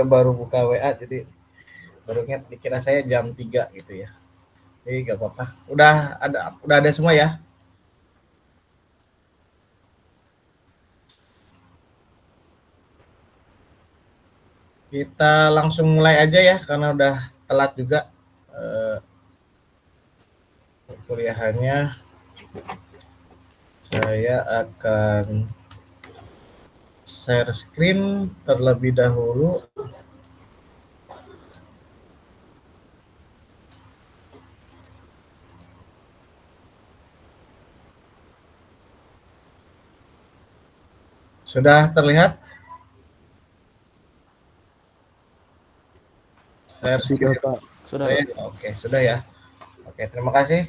baru buka WA, jadi baru ingat dikira saya jam 3 gitu ya. Jadi nggak apa-apa. Udah ada semua ya. Kita langsung mulai aja ya karena udah telat juga kuliahannya. Saya akan share screen terlebih dahulu. Sudah terlihat? Share screen. Sudah ya? Oke, sudah ya. Oke, terima kasih.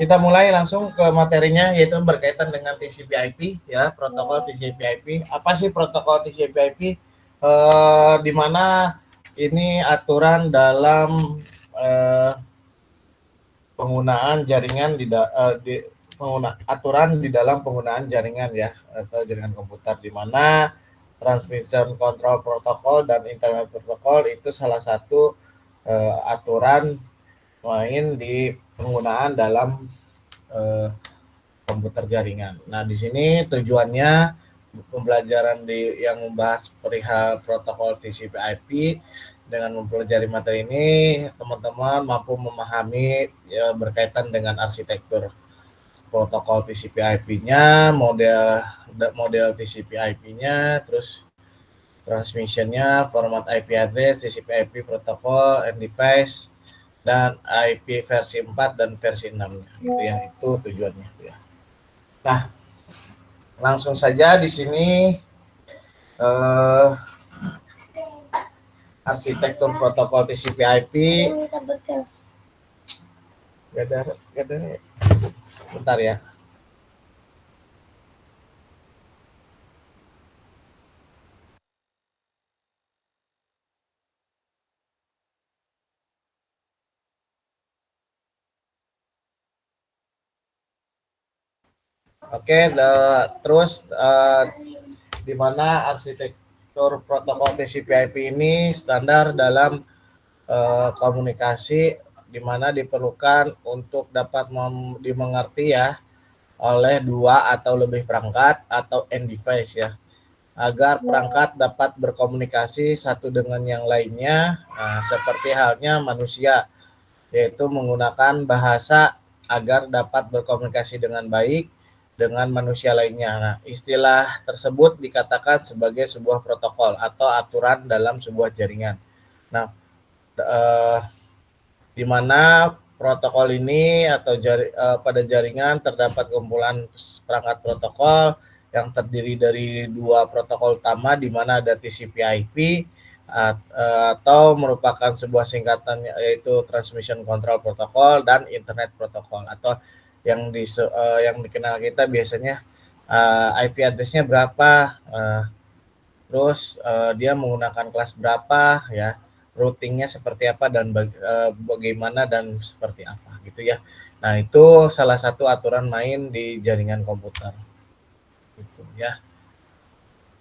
Kita mulai langsung ke materinya, yaitu berkaitan dengan TCP/IP ya, protokol TCP/IP. Apa sih protokol TCP/IP? Di mana ini aturan dalam penggunaan jaringan aturan di dalam penggunaan jaringan ya, atau jaringan komputer, di mana transmission control protocol dan internet protocol itu salah satu aturan main di penggunaan dalam komputer jaringan. Nah, di sini tujuannya pembelajaran yang membahas perihal protokol TCP/IP. Dengan mempelajari materi ini, teman-teman mampu memahami ya, berkaitan dengan arsitektur protokol TCP/IP-nya, model TCP/IP-nya, terus transmissionnya, format IP address, TCP/IP protokol, and device, dan IP versi 4 dan versi 6. Gitu ya, itu tujuannya ya. Nah, langsung saja di sini arsitektur protokol TCP/IP. Gak ada. Bentar ya. Oke, terus di mana arsitektur protokol TCP/IP ini standar dalam komunikasi, di mana diperlukan untuk dapat dimengerti ya oleh dua atau lebih perangkat atau end device ya, agar perangkat dapat berkomunikasi satu dengan yang lainnya, seperti halnya manusia, yaitu menggunakan bahasa agar dapat berkomunikasi dengan baik dengan manusia lainnya. Nah, istilah tersebut dikatakan sebagai sebuah protokol atau aturan dalam sebuah jaringan. Nah, di mana protokol ini atau pada jaringan terdapat kumpulan perangkat protokol yang terdiri dari dua protokol utama, di mana ada TCP/IP atau merupakan sebuah singkatan, yaitu Transmission Control Protocol, dan Internet Protocol, atau yang dikenal kita biasanya IP address-nya berapa, terus dia menggunakan kelas berapa ya, routingnya seperti apa, dan bagaimana dan seperti apa gitu ya. Nah, itu salah satu aturan main di jaringan komputer gitu ya.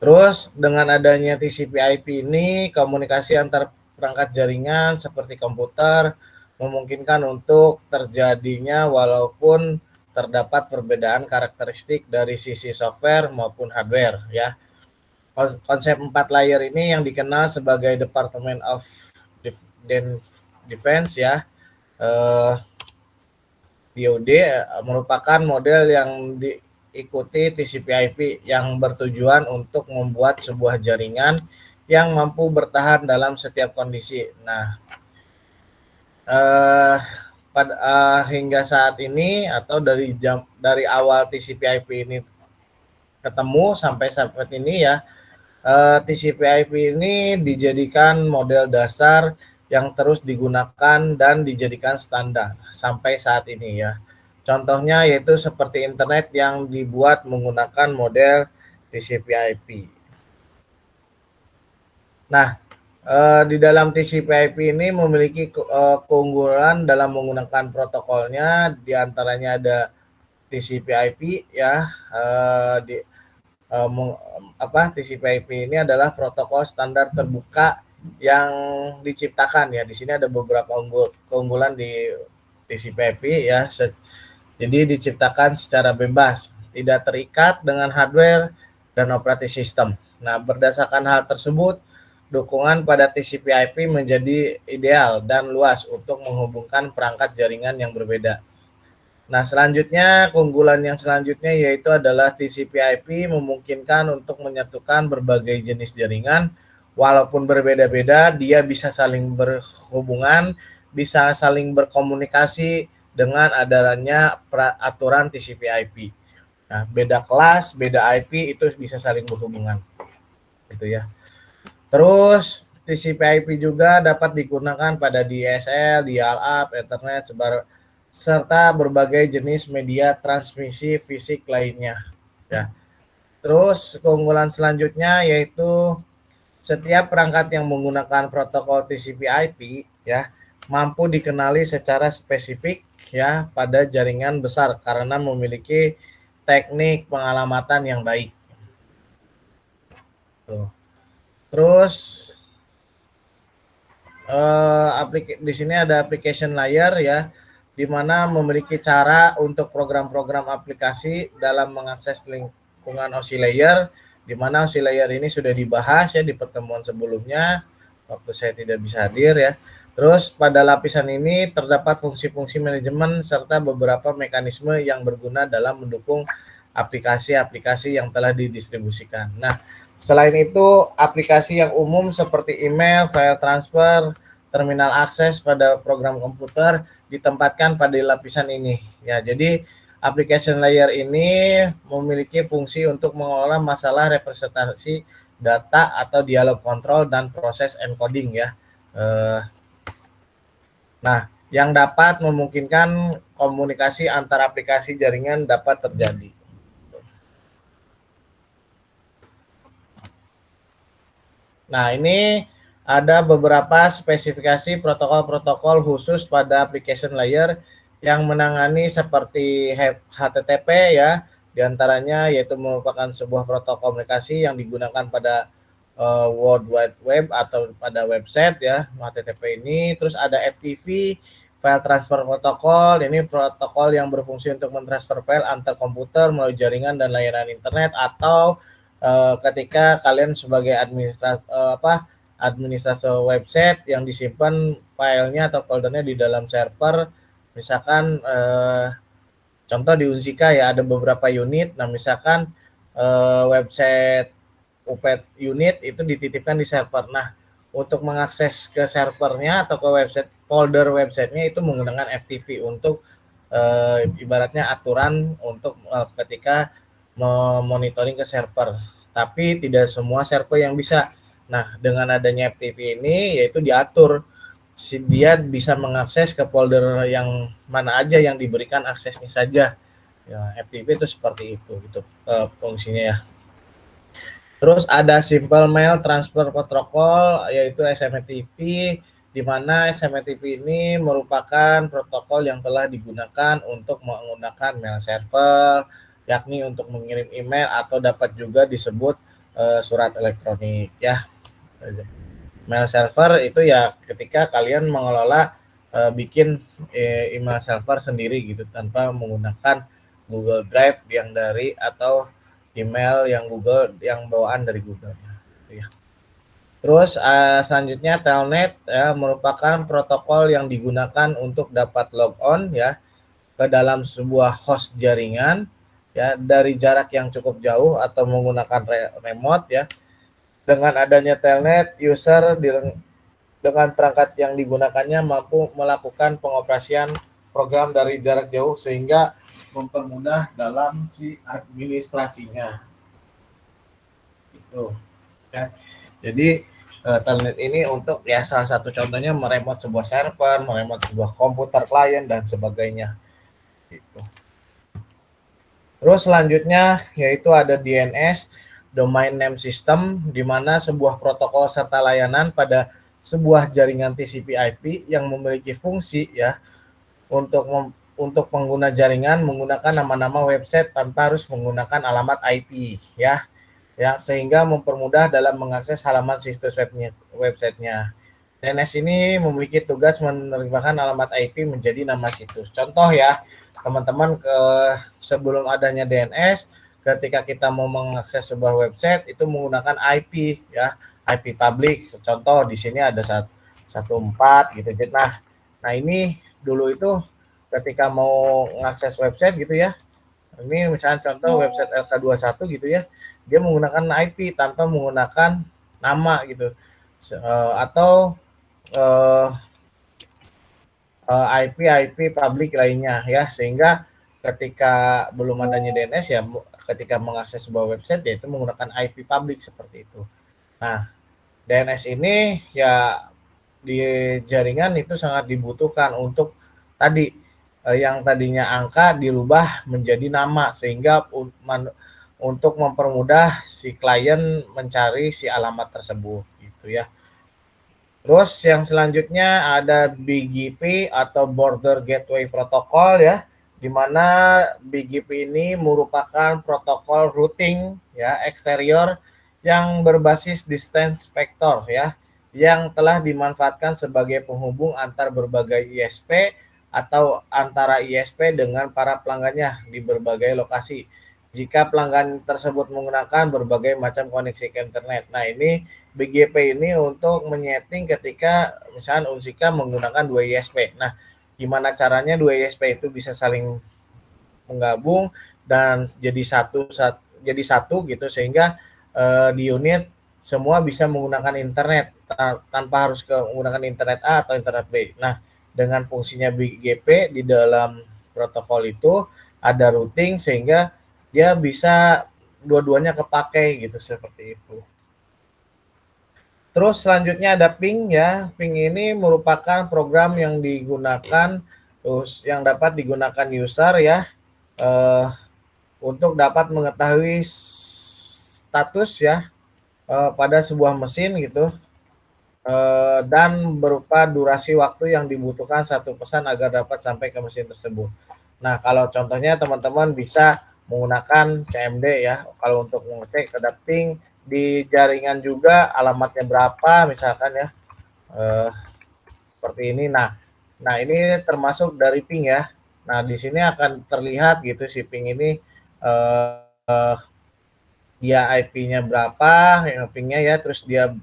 Terus dengan adanya TCP/IP ini, komunikasi antar perangkat jaringan seperti komputer memungkinkan untuk terjadinya walaupun terdapat perbedaan karakteristik dari sisi software maupun hardware ya. Konsep 4 layer ini yang dikenal sebagai Department of Defense ya, DoD, merupakan model yang diikuti TCP/IP yang bertujuan untuk membuat sebuah jaringan yang mampu bertahan dalam setiap kondisi. Nah, hingga saat ini, atau dari awal TCP/IP ini ketemu sampai saat ini ya, TCP/IP ini dijadikan model dasar yang terus digunakan dan dijadikan standar sampai saat ini ya. Contohnya yaitu seperti internet yang dibuat menggunakan model TCP/IP. Nah, di dalam TCP/IP ini memiliki keunggulan dalam menggunakan protokolnya, diantaranya ada TCP/IP ya, TCP/IP ini adalah protokol standar terbuka yang diciptakan ya. Di sini ada beberapa keunggulan di TCP/IP ya. Jadi diciptakan secara bebas, tidak terikat dengan hardware dan operating system. Nah, berdasarkan hal tersebut, dukungan pada TCP/IP menjadi ideal dan luas untuk menghubungkan perangkat jaringan yang berbeda. Nah, selanjutnya keunggulan yang selanjutnya yaitu adalah TCP/IP memungkinkan untuk menyatukan berbagai jenis jaringan walaupun berbeda-beda, dia bisa saling berhubungan, bisa saling berkomunikasi dengan adanya aturan TCP/IP. Nah, beda kelas, beda IP itu bisa saling berhubungan. Gitu ya. Terus TCP/IP juga dapat digunakan pada DSL, dial-up, Ethernet, serta berbagai jenis media transmisi fisik lainnya. Ya. Terus keunggulan selanjutnya yaitu setiap perangkat yang menggunakan protokol TCP/IP ya mampu dikenali secara spesifik ya pada jaringan besar karena memiliki teknik pengalamatan yang baik. Tuh. Terus di sini ada application layer ya, di mana memiliki cara untuk program-program aplikasi dalam mengakses lingkungan OSI layer, di mana OSI layer ini sudah dibahas ya di pertemuan sebelumnya, waktu saya tidak bisa hadir ya. Terus pada lapisan ini terdapat fungsi-fungsi manajemen serta beberapa mekanisme yang berguna dalam mendukung aplikasi-aplikasi yang telah didistribusikan. Nah, selain itu, aplikasi yang umum seperti email, file transfer, terminal akses pada program komputer ditempatkan pada lapisan ini. Ya, jadi application layer ini memiliki fungsi untuk mengelola masalah representasi data atau dialog kontrol dan proses encoding ya. Nah, yang dapat memungkinkan komunikasi antar aplikasi jaringan dapat terjadi. Nah, ini ada beberapa spesifikasi protokol-protokol khusus pada application layer yang menangani seperti HTTP ya, diantaranya yaitu merupakan sebuah protokol komunikasi yang digunakan pada World Wide Web atau pada website ya, HTTP ini. Terus ada FTP, File Transfer Protocol, ini protokol yang berfungsi untuk mentransfer file antar komputer melalui jaringan dan layanan internet atau ketika kalian sebagai administrator website yang disimpan filenya atau foldernya di dalam server, misalkan contoh di Unsika ya ada beberapa unit. Nah, misalkan website UPET unit itu dititipkan di server. Nah, untuk mengakses ke servernya atau ke website folder websitenya itu menggunakan FTP untuk ibaratnya aturan untuk ketika memonitoring ke server. Tapi tidak semua server yang bisa. Nah, dengan adanya FTP ini yaitu diatur dia bisa mengakses ke folder yang mana aja yang diberikan aksesnya saja. Ya, FTP itu seperti itu gitu fungsinya ya. Terus ada Simple Mail Transfer Protocol yaitu SMTP, di mana SMTP ini merupakan protokol yang telah digunakan untuk menggunakan mail server, yakni untuk mengirim email atau dapat juga disebut surat elektronik ya. Mail server itu ya ketika kalian mengelola bikin email server sendiri gitu tanpa menggunakan Google Drive yang dari atau email yang Google yang bawaan dari Google ya. Terus selanjutnya Telnet ya merupakan protokol yang digunakan untuk dapat logon ya ke dalam sebuah host jaringan ya dari jarak yang cukup jauh atau menggunakan remote ya. Dengan adanya Telnet, user dengan perangkat yang digunakannya mampu melakukan pengoperasian program dari jarak jauh sehingga mempermudah dalam si administrasinya. Itu ya. Jadi Telnet ini untuk ya salah satu contohnya meremote sebuah server, meremote sebuah komputer klien dan sebagainya. Gitu. Terus selanjutnya yaitu ada DNS, Domain Name System, di mana sebuah protokol serta layanan pada sebuah jaringan TCP/IP yang memiliki fungsi ya untuk pengguna jaringan menggunakan nama-nama website tanpa harus menggunakan alamat IP ya. ya, sehingga mempermudah dalam mengakses halaman situs websitenya. DNS ini memiliki tugas menerjemahkan alamat IP menjadi nama situs. Contoh ya, teman-teman, sebelum adanya DNS, ketika kita mau mengakses sebuah website itu menggunakan IP ya, IP public. Contoh di sini ada 14 gitu. Nah ini dulu itu ketika mau mengakses website gitu ya. Ini misalnya contoh website LK21 gitu ya. Dia menggunakan IP tanpa menggunakan nama gitu. Atau IP publik lainnya ya, sehingga ketika belum adanya DNS ya, ketika mengakses sebuah website yaitu menggunakan IP publik seperti itu. Nah, DNS ini ya di jaringan itu sangat dibutuhkan untuk tadi yang tadinya angka dirubah menjadi nama, sehingga untuk mempermudah si klien mencari si alamat tersebut gitu ya. Terus yang selanjutnya ada BGP atau Border Gateway Protocol ya, di mana BGP ini merupakan protokol routing ya eksterior yang berbasis distance vector ya, yang telah dimanfaatkan sebagai penghubung antar berbagai ISP atau antara ISP dengan para pelanggannya di berbagai lokasi. Jika pelanggan tersebut menggunakan berbagai macam koneksi ke internet. Nah, ini BGP ini untuk menyeting ketika misalnya Unsika menggunakan 2 ISP. Nah, gimana caranya 2 ISP itu bisa saling menggabung dan jadi satu gitu, sehingga di unit semua bisa menggunakan internet tanpa harus menggunakan internet A atau internet B. Nah, dengan fungsinya BGP di dalam protokol itu ada routing sehingga dia bisa dua-duanya kepakai gitu, seperti itu. Terus selanjutnya ada ping ya. Ping ini merupakan program yang digunakan yang dapat digunakan user ya untuk dapat mengetahui status ya pada sebuah mesin gitu, dan berupa durasi waktu yang dibutuhkan satu pesan agar dapat sampai ke mesin tersebut. Nah, kalau contohnya teman-teman bisa menggunakan CMD ya, kalau untuk mengecek ada ping di jaringan juga alamatnya berapa misalkan ya, seperti ini. Nah ini termasuk dari ping ya. Nah, di sini akan terlihat gitu si ping ini dia IP-nya berapa, pingnya ya, terus dia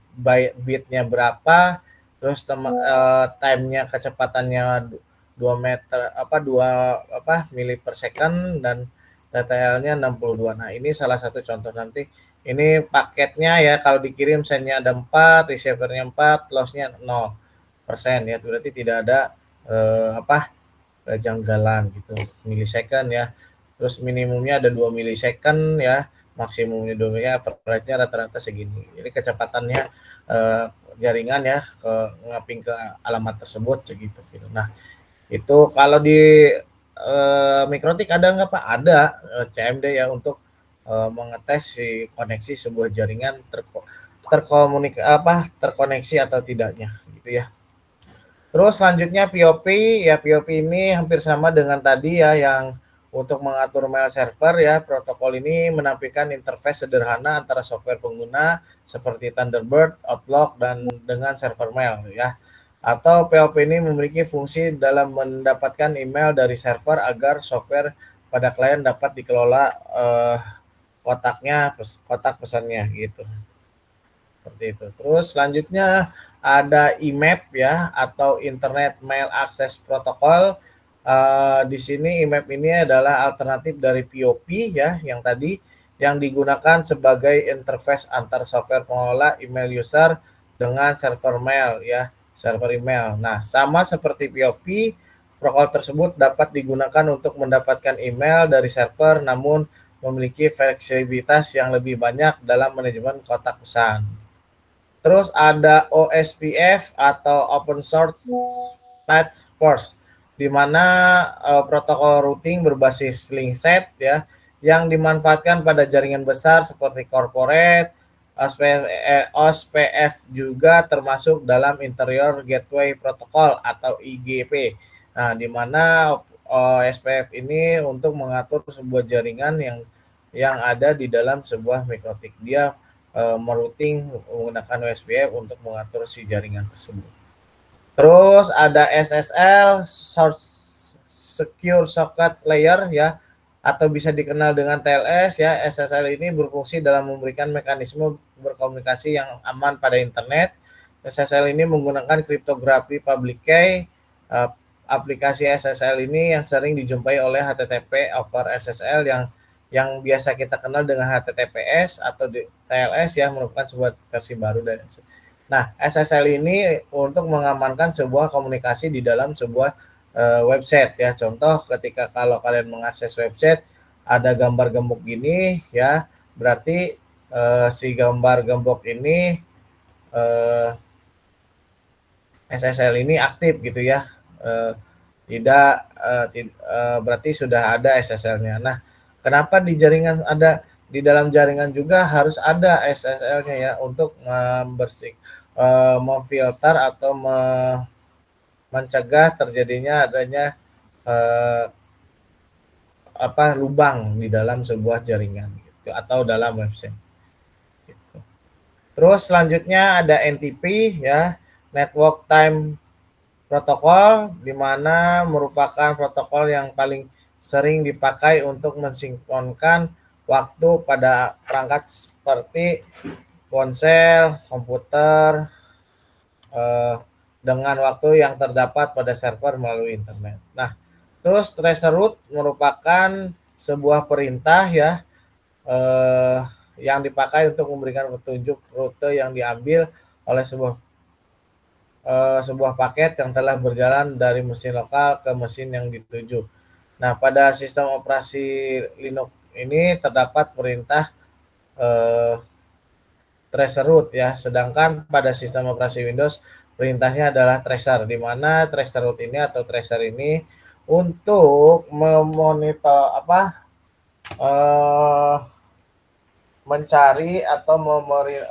bitnya berapa, terus time-nya kecepatannya 2 mili per second dan TTL-nya 62. Nah, ini salah satu contoh nanti. Ini paketnya ya, kalau dikirim send-nya ada 4, receiver-nya 4, loss-nya 0% ya, berarti tidak ada kejanggalan gitu. Milisecond ya. Terus minimumnya ada 2 milisecond ya, maksimumnya 2 milisecond, average-nya rata-rata segini. Jadi kecepatannya jaringan ya ngaping ke alamat tersebut segitu gitu. Nah, itu kalau di Mikrotik ada nggak Pak? Ada CMD ya untuk mengetes si koneksi sebuah jaringan terkoneksi atau tidaknya gitu ya. Terus selanjutnya POP ya, POP ini hampir sama dengan tadi ya, yang untuk mengatur mail server ya. Protokol ini menampilkan interface sederhana antara software pengguna seperti Thunderbird, Outlook, dan dengan server mail ya. Atau POP ini memiliki fungsi dalam mendapatkan email dari server agar software pada klien dapat dikelola kotak pesannya gitu. Seperti itu. Terus selanjutnya ada IMAP ya, atau Internet Mail Access Protocol. Di sini IMAP ini adalah alternatif dari POP ya, yang tadi yang digunakan sebagai interface antar software pengelola email user dengan server mail ya, server email. Nah, sama seperti POP, protokol tersebut dapat digunakan untuk mendapatkan email dari server, namun memiliki fleksibilitas yang lebih banyak dalam manajemen kotak pesan. Terus ada OSPF atau Open Source Task Force, di mana protokol routing berbasis link set ya, yang dimanfaatkan pada jaringan besar seperti corporate. OSPF juga termasuk dalam Interior Gateway Protocol atau IGP. Nah, di mana OSPF ini untuk mengatur sebuah jaringan yang ada di dalam sebuah mikrotik. Dia merouting menggunakan OSPF untuk mengatur si jaringan tersebut. Terus ada SSL, Source Secure Socket Layer ya, atau bisa dikenal dengan TLS ya. SSL ini berfungsi dalam memberikan mekanisme berkomunikasi yang aman pada internet. SSL ini menggunakan kriptografi public key. Aplikasi SSL ini yang sering dijumpai oleh HTTP over SSL yang biasa kita kenal dengan HTTPS atau TLS ya, merupakan sebuah versi baru dari SSL. Nah, SSL ini untuk mengamankan sebuah komunikasi di dalam sebuah website ya. Contoh ketika kalau kalian mengakses website ada gambar gembok gini ya, berarti si gambar gembok ini SSL ini aktif gitu ya. Berarti sudah ada SSL-nya. Nah, kenapa di jaringan ada, di dalam jaringan juga harus ada SSL-nya ya, untuk memfilter atau mencegah terjadinya adanya lubang di dalam sebuah jaringan gitu, atau dalam website. Gitu. Terus selanjutnya ada NTP ya, Network Time Protocol, di mana merupakan protokol yang paling sering dipakai untuk mensinkronkan waktu pada perangkat seperti ponsel, komputer, dengan waktu yang terdapat pada server melalui internet. Nah, terus tracer route merupakan sebuah perintah ya, yang dipakai untuk memberikan petunjuk rute yang diambil oleh sebuah paket yang telah berjalan dari mesin lokal ke mesin yang dituju. Nah, pada sistem operasi Linux ini terdapat perintah tracer route ya, sedangkan pada sistem operasi Windows perintahnya adalah tracer, di mana tracer route ini atau tracer ini untuk memonitor mencari atau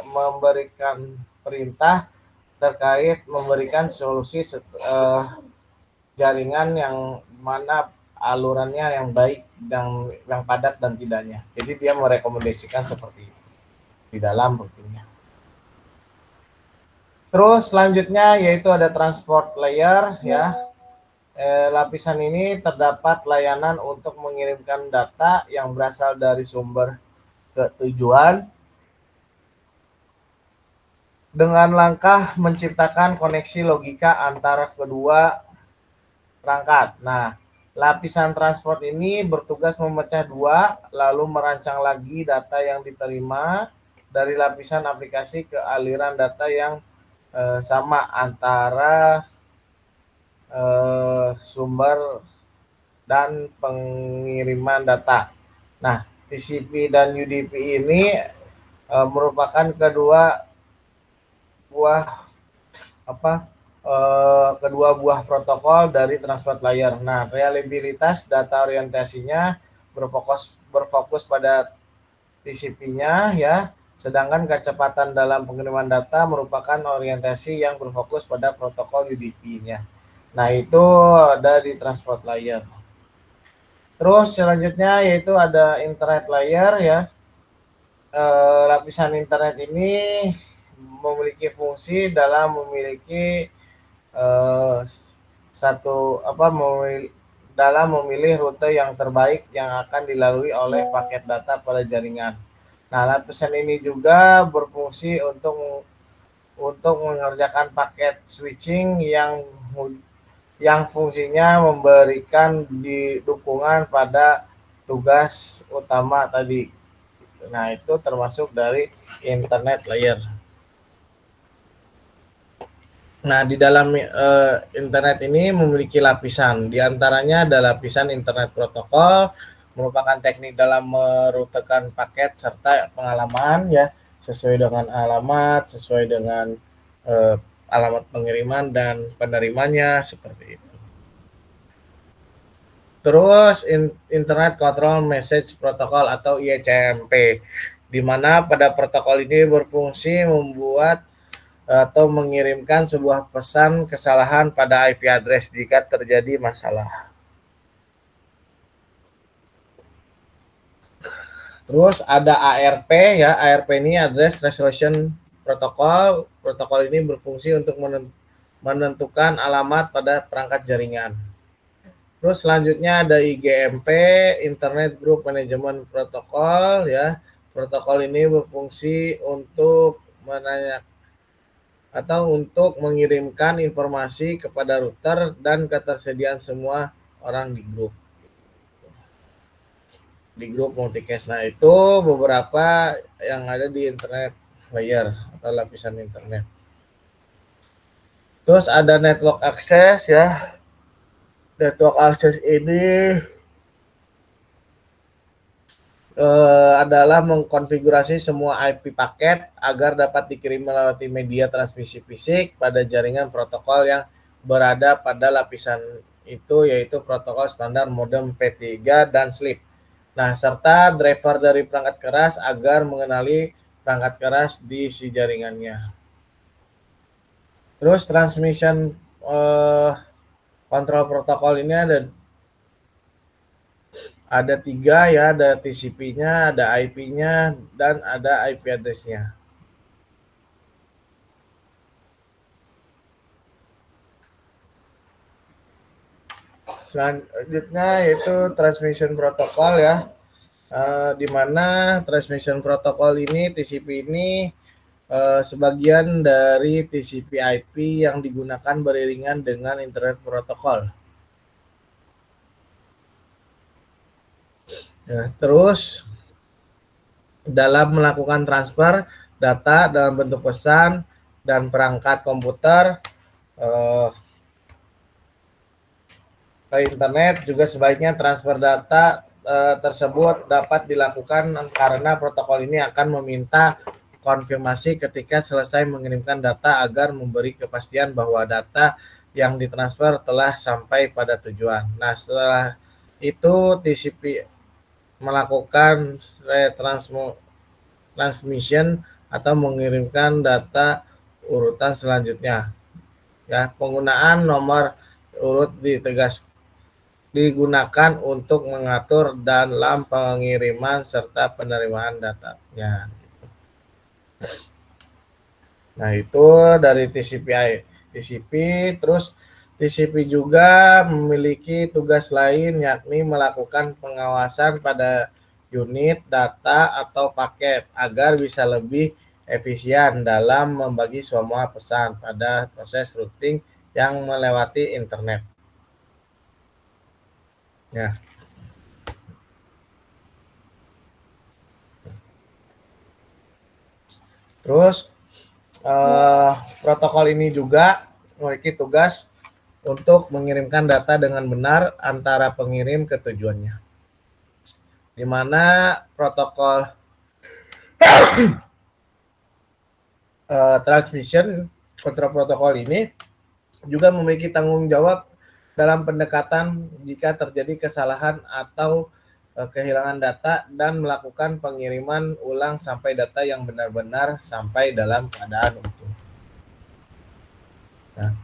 memberikan perintah terkait memberikan solusi jaringan yang mana alurannya yang baik dan yang padat dan tidaknya. Jadi dia merekomendasikan seperti itu di dalam routingnya. Terus selanjutnya yaitu ada transport layer ya. Lapisan ini terdapat layanan untuk mengirimkan data yang berasal dari sumber ke tujuan dengan langkah menciptakan koneksi logika antara kedua perangkat. Nah, lapisan transport ini bertugas memecah dua, lalu merancang lagi data yang diterima dari lapisan aplikasi ke aliran data yang sama antara sumber dan pengiriman data. Nah, TCP dan UDP ini merupakan kedua buah protokol dari transport layer. Nah, reliabilitas data orientasinya berfokus pada TCP-nya ya, sedangkan kecepatan dalam pengiriman data merupakan orientasi yang berfokus pada protokol UDP-nya. Nah, itu ada di transport layer. Terus selanjutnya yaitu ada internet layer ya. Lapisan internet ini memiliki fungsi dalam memiliki dalam memilih rute yang terbaik yang akan dilalui oleh paket data pada jaringan. Nah, lapisan ini juga berfungsi untuk mengerjakan paket switching yang fungsinya memberikan dukungan pada tugas utama tadi. Nah, itu termasuk dari internet layer. Nah, di dalam internet ini memiliki lapisan. Di antaranya ada lapisan internet protokol, merupakan teknik dalam merutekan paket serta pengalaman ya, sesuai dengan alamat, sesuai dengan alamat pengiriman dan penerimanya seperti itu. Terus Internet Control Message Protocol atau ICMP, di mana pada protokol ini berfungsi membuat atau mengirimkan sebuah pesan kesalahan pada IP address jika terjadi masalah. Terus ada ARP ya, ARP ini Address Resolution Protocol. Protokol ini berfungsi untuk menentukan alamat pada perangkat jaringan. Terus selanjutnya ada IGMP, Internet Group Management Protocol ya. Protokol ini berfungsi untuk untuk mengirimkan informasi kepada router dan ketersediaan semua orang di grup multicast. Nah, itu beberapa yang ada di internet layer atau lapisan internet. Terus ada network access ya. Network access ini adalah mengkonfigurasi semua IP paket agar dapat dikirim melalui media transmisi fisik pada jaringan protokol yang berada pada lapisan itu, yaitu protokol standar modem P3 dan SLIP. Nah, serta driver dari perangkat keras agar mengenali perangkat keras di si jaringannya. Terus transmission kontrol protokol ini ada 3 ya, ada TCP-nya, ada IP-nya, dan ada IP address-nya. Selanjutnya yaitu transmission protokol ya, di mana transmission protokol ini, TCP ini sebagian dari TCP IP yang digunakan beriringan dengan internet protokol. Nah, terus dalam melakukan transfer data dalam bentuk pesan dan perangkat komputer ke internet, juga sebaiknya transfer data tersebut dapat dilakukan karena protokol ini akan meminta konfirmasi ketika selesai mengirimkan data agar memberi kepastian bahwa data yang ditransfer telah sampai pada tujuan. Nah, setelah itu TCP melakukan retransmission atau mengirimkan data urutan selanjutnya. Ya, penggunaan nomor urut digunakan untuk mengatur dalam pengiriman serta penerimaan datanya. Nah, itu dari TCP. Terus TCP juga memiliki tugas lain, yakni melakukan pengawasan pada unit data atau paket agar bisa lebih efisien dalam membagi semua pesan pada proses routing yang melewati internet. Ya. Terus protokol ini juga memiliki tugas untuk mengirimkan data dengan benar antara pengirim ke tujuannya, di mana protokol transmission control protokol ini juga memiliki tanggung jawab dalam pendekatan jika terjadi kesalahan atau kehilangan data dan melakukan pengiriman ulang sampai data yang benar-benar sampai dalam keadaan utuh. Nah,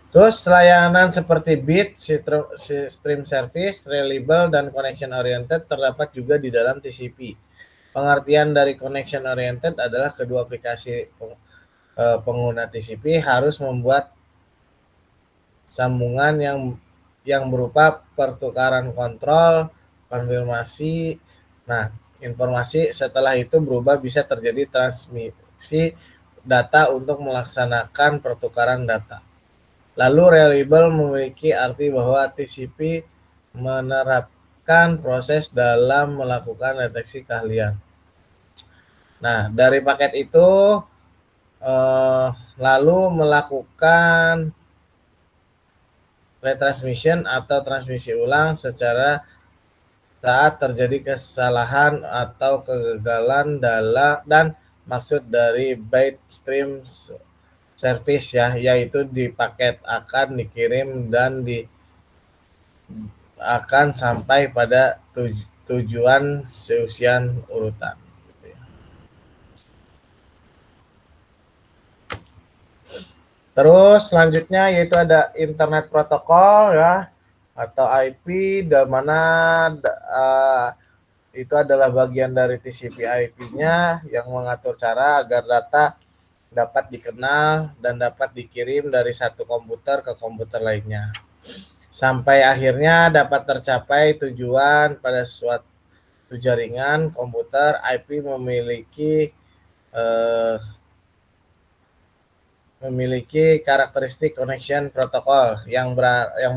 terus layanan seperti bit, stream service, reliable, dan connection oriented terdapat juga di dalam TCP. Pengertian dari connection oriented adalah kedua aplikasi pengguna TCP harus membuat sambungan yang berupa pertukaran kontrol, konfirmasi. Nah, informasi setelah itu berubah bisa terjadi transmisi data untuk melaksanakan pertukaran data. Lalu reliable memiliki arti bahwa TCP menerapkan proses dalam melakukan deteksi keahlian. Nah, dari paket itu lalu melakukan retransmission atau transmisi ulang secara saat terjadi kesalahan atau kegagalan dan maksud dari byte stream service ya, yaitu di paket akan dikirim dan akan sampai pada tujuan seusian urutan. Terus selanjutnya yaitu ada internet protokol ya, atau IP, di mana itu adalah bagian dari TCP/IP-nya yang mengatur cara agar data dapat dikenal dan dapat dikirim dari satu komputer ke komputer lainnya. Sampai akhirnya dapat tercapai tujuan pada suatu jaringan komputer. IP memiliki karakteristik connection protocol yang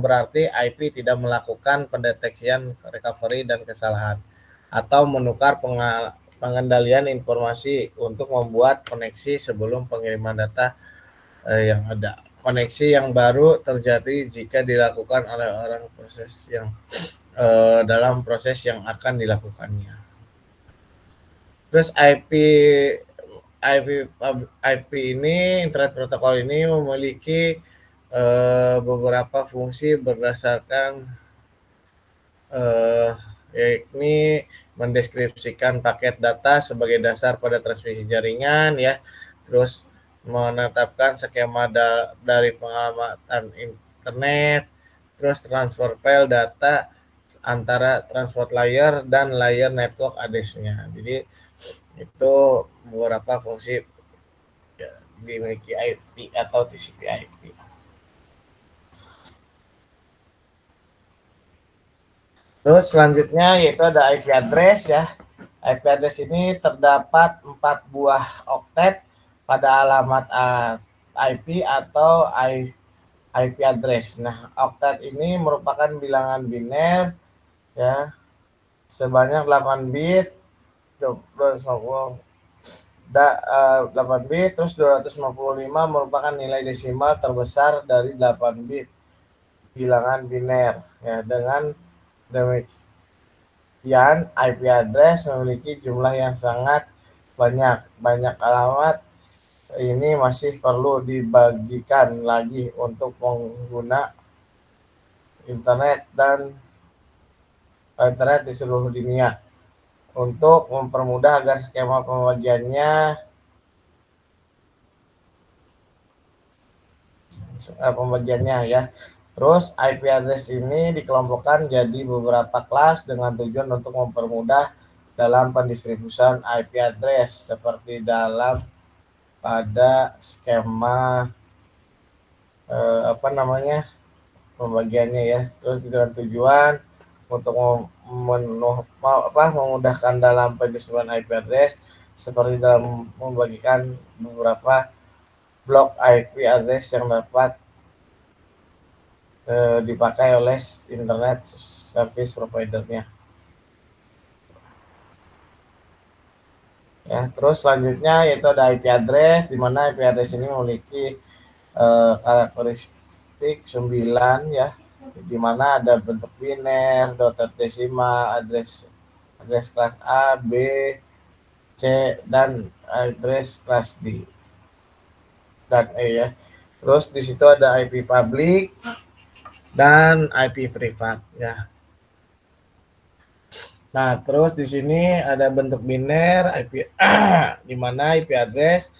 berarti IP tidak melakukan pendeteksian, recovery, dan kesalahan atau menukar pengendalian informasi untuk membuat koneksi sebelum pengiriman data yang ada. Koneksi yang baru terjadi jika dilakukan oleh orang proses yang dalam proses yang akan dilakukannya. Terus IP ini, Internet Protocol ini memiliki beberapa fungsi berdasarkan yakni mendeskripsikan paket data sebagai dasar pada transmisi jaringan ya, terus menetapkan skema dari pengamatan internet, terus transfer file data antara transport layer dan layer network address-nya. Jadi itu beberapa fungsi ya, dimiliki IP atau TCP/IP. Terus selanjutnya yaitu ada IP address ya. IP address ini terdapat 4 buah oktet pada alamat IP atau IP address. Nah, oktet ini merupakan bilangan biner ya sebanyak 8 bit, 8 bit, terus 255 merupakan nilai desimal terbesar dari 8 bit bilangan biner ya. Dengan demikian IP address memiliki jumlah yang sangat banyak alamat ini masih perlu dibagikan lagi untuk pengguna internet di seluruh dunia. Untuk mempermudah agar skema pembagiannya ya. Terus IP address ini dikelompokkan jadi beberapa kelas dengan tujuan untuk mempermudah dalam pendistribusian IP address seperti dalam pada skema pembagiannya ya. Terus dengan tujuan untuk memudahkan dalam pendistribusian IP address seperti dalam membagikan beberapa blok IP address yang dapat dipakai oleh internet service providernya. Ya, terus selanjutnya yaitu ada IP address, di mana IP address ini memiliki karakteristik 9 ya, di mana ada bentuk biner, dotted desimal, address kelas A, B, C, dan address kelas D dan E ya. Terus di situ ada IP public dan IP privat ya. Nah, terus di sini ada bentuk biner IP di mana IP address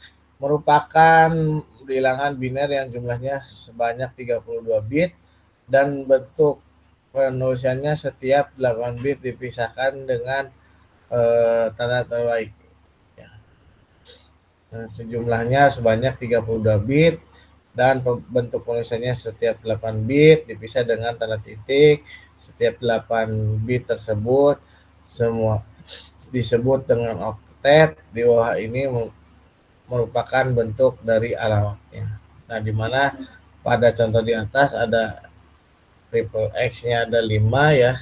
merupakan bilangan biner yang jumlahnya sebanyak 32 bit dan bentuk penulisannya setiap 8 bit dipisahkan dengan tanda terbaik. Ya. Nah, sejumlahnya sebanyak 32 bit dan bentuk penulisannya setiap 8 bit dipisah dengan tanda titik. Setiap 8 bit tersebut semua disebut dengan oktet. Di bawah ini merupakan bentuk dari alamatnya. Nah, di mana pada contoh di atas ada triple X-nya ada 5 ya,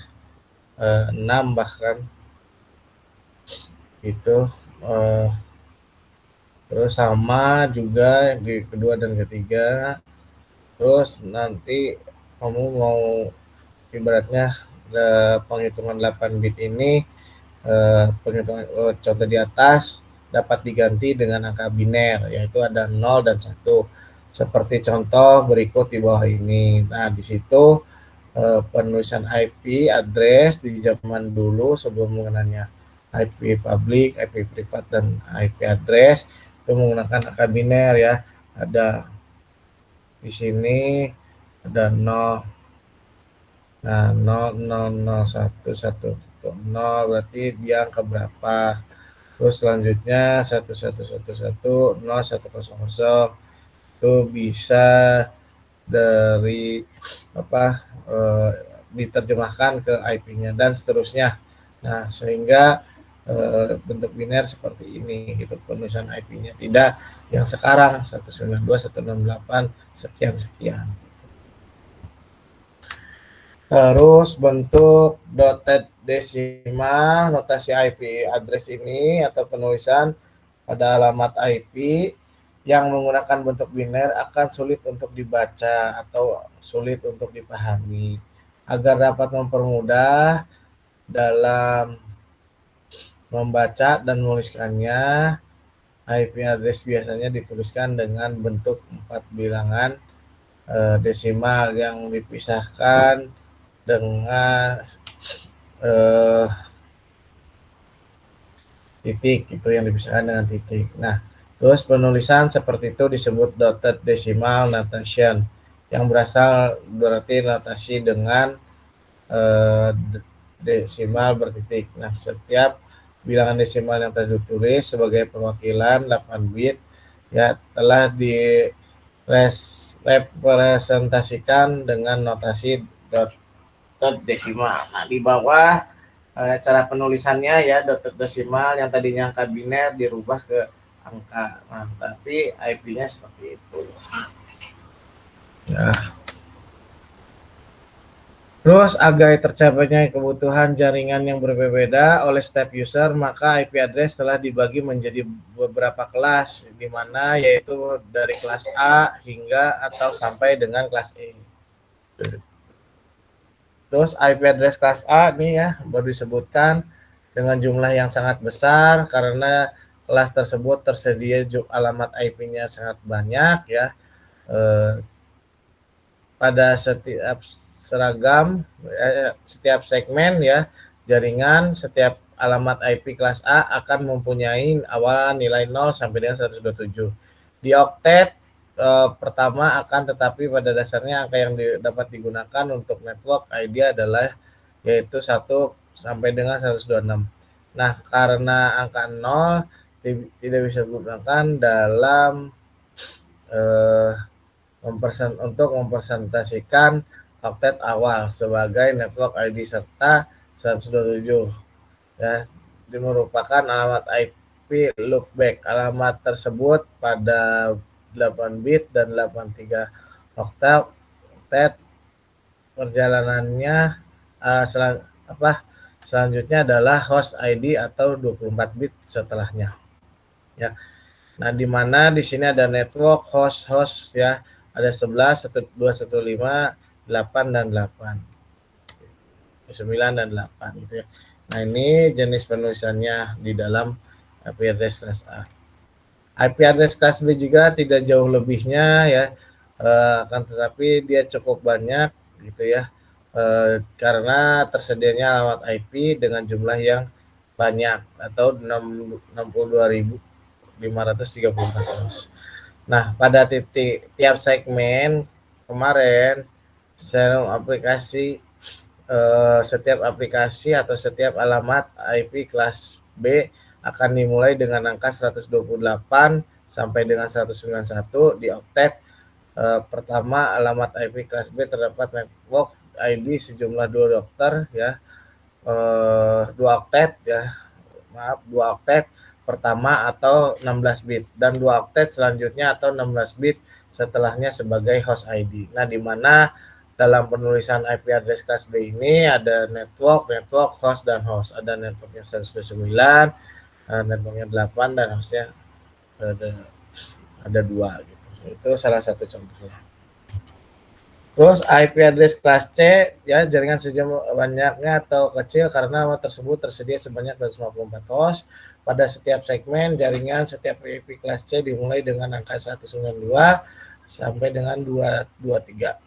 6 bahkan itu terus sama juga di kedua dan ketiga. Terus nanti kamu mau ibaratnya penghitungan 8 bit ini penghitungan contoh di atas dapat diganti dengan angka biner, yaitu ada 0 dan 1 seperti contoh berikut di bawah ini. Nah, di situ penulisan IP address di zaman dulu sebelum mengenalnya IP public, IP privat, dan IP address itu menggunakan angka biner ya. Ada di sini ada 0. Nah, 0, 0, 0, 1, 1. 0 berarti dia angka berapa. Terus selanjutnya 11110100 itu bisa dari diterjemahkan ke IP-nya dan seterusnya. Nah, sehingga bentuk biner seperti ini gitu penulisan IP-nya, tidak yang sekarang 192.168 sekian. Terus bentuk dotted desimal, notasi IP address ini atau penulisan pada alamat IP yang menggunakan bentuk biner akan sulit untuk dibaca atau sulit untuk dipahami. Agar dapat mempermudah dalam membaca dan menuliskannya, IP address biasanya dituliskan dengan bentuk 4 bilangan desimal yang dipisahkan dengan titik, itu yang dipisahkan dengan titik. Nah, terus penulisan seperti itu disebut dotted decimal notation, yang berasal berarti notasi dengan desimal bertitik. Nah, setiap bilangan desimal yang tadi ditulis sebagai perwakilan 8 bit ya telah direpresentasikan dengan notasi dotted desimal. Nah, di bawah cara penulisannya ya dotted desimal yang tadinya angka biner dirubah ke angka. Nah, tapi IP-nya seperti itu. Ya. Terus agar tercapainya kebutuhan jaringan yang berbeda oleh setiap user, maka IP address telah dibagi menjadi beberapa kelas, di mana yaitu dari kelas A hingga atau sampai dengan kelas E. Terus IP address kelas A nih ya baru disebutkan dengan jumlah yang sangat besar karena kelas tersebut tersedia alamat IP-nya sangat banyak ya. Pada setiap segmen ya jaringan, setiap alamat IP kelas A akan mempunyai awal nilai 0 sampai dengan 127. Di oktet pertama akan, tetapi pada dasarnya angka yang dapat digunakan untuk network ID adalah yaitu 1 sampai dengan 126. Nah, karena angka 0 tidak bisa digunakan dalam untuk mempresentasikan oktet awal sebagai network ID serta 127 ya, merupakan alamat IP loopback. Alamat tersebut pada 8 bit dan 83 oktet perjalanannya selanjutnya adalah host ID atau 24 bit setelahnya ya. Nah, di mana di sini ada network host ya, ada 11, 1215, 8 dan 8. 9 dan 8 gitu ya. Nah, ini jenis penulisannya di dalam IP address kelas A. IP address kelas B juga tidak jauh lebihnya ya, akan tetapi dia cukup banyak gitu ya, karena tersedianya alamat IP dengan jumlah yang banyak atau 62.534. Nah, pada tiap segmen kemarin setiap aplikasi atau setiap alamat IP kelas B akan dimulai dengan angka 128 sampai dengan 191. Di oktet pertama alamat IP kelas B terdapat network ID sejumlah 2 dokter ya, 2 oktet ya, 2 oktet pertama atau 16 bit dan 2 oktet selanjutnya atau 16 bit setelahnya sebagai host ID. Nah, di mana dalam penulisan IP address kelas B ini ada network, host, dan host. Ada networknya 129, networknya 8, dan hostnya ada 2 gitu. Itu salah satu contohnya. Terus IP address kelas C ya, jaringan sejumlah banyaknya atau kecil karena tersebut tersedia sebanyak 254 host. Pada setiap segmen jaringan setiap IP kelas C dimulai dengan angka 192 sampai dengan 223.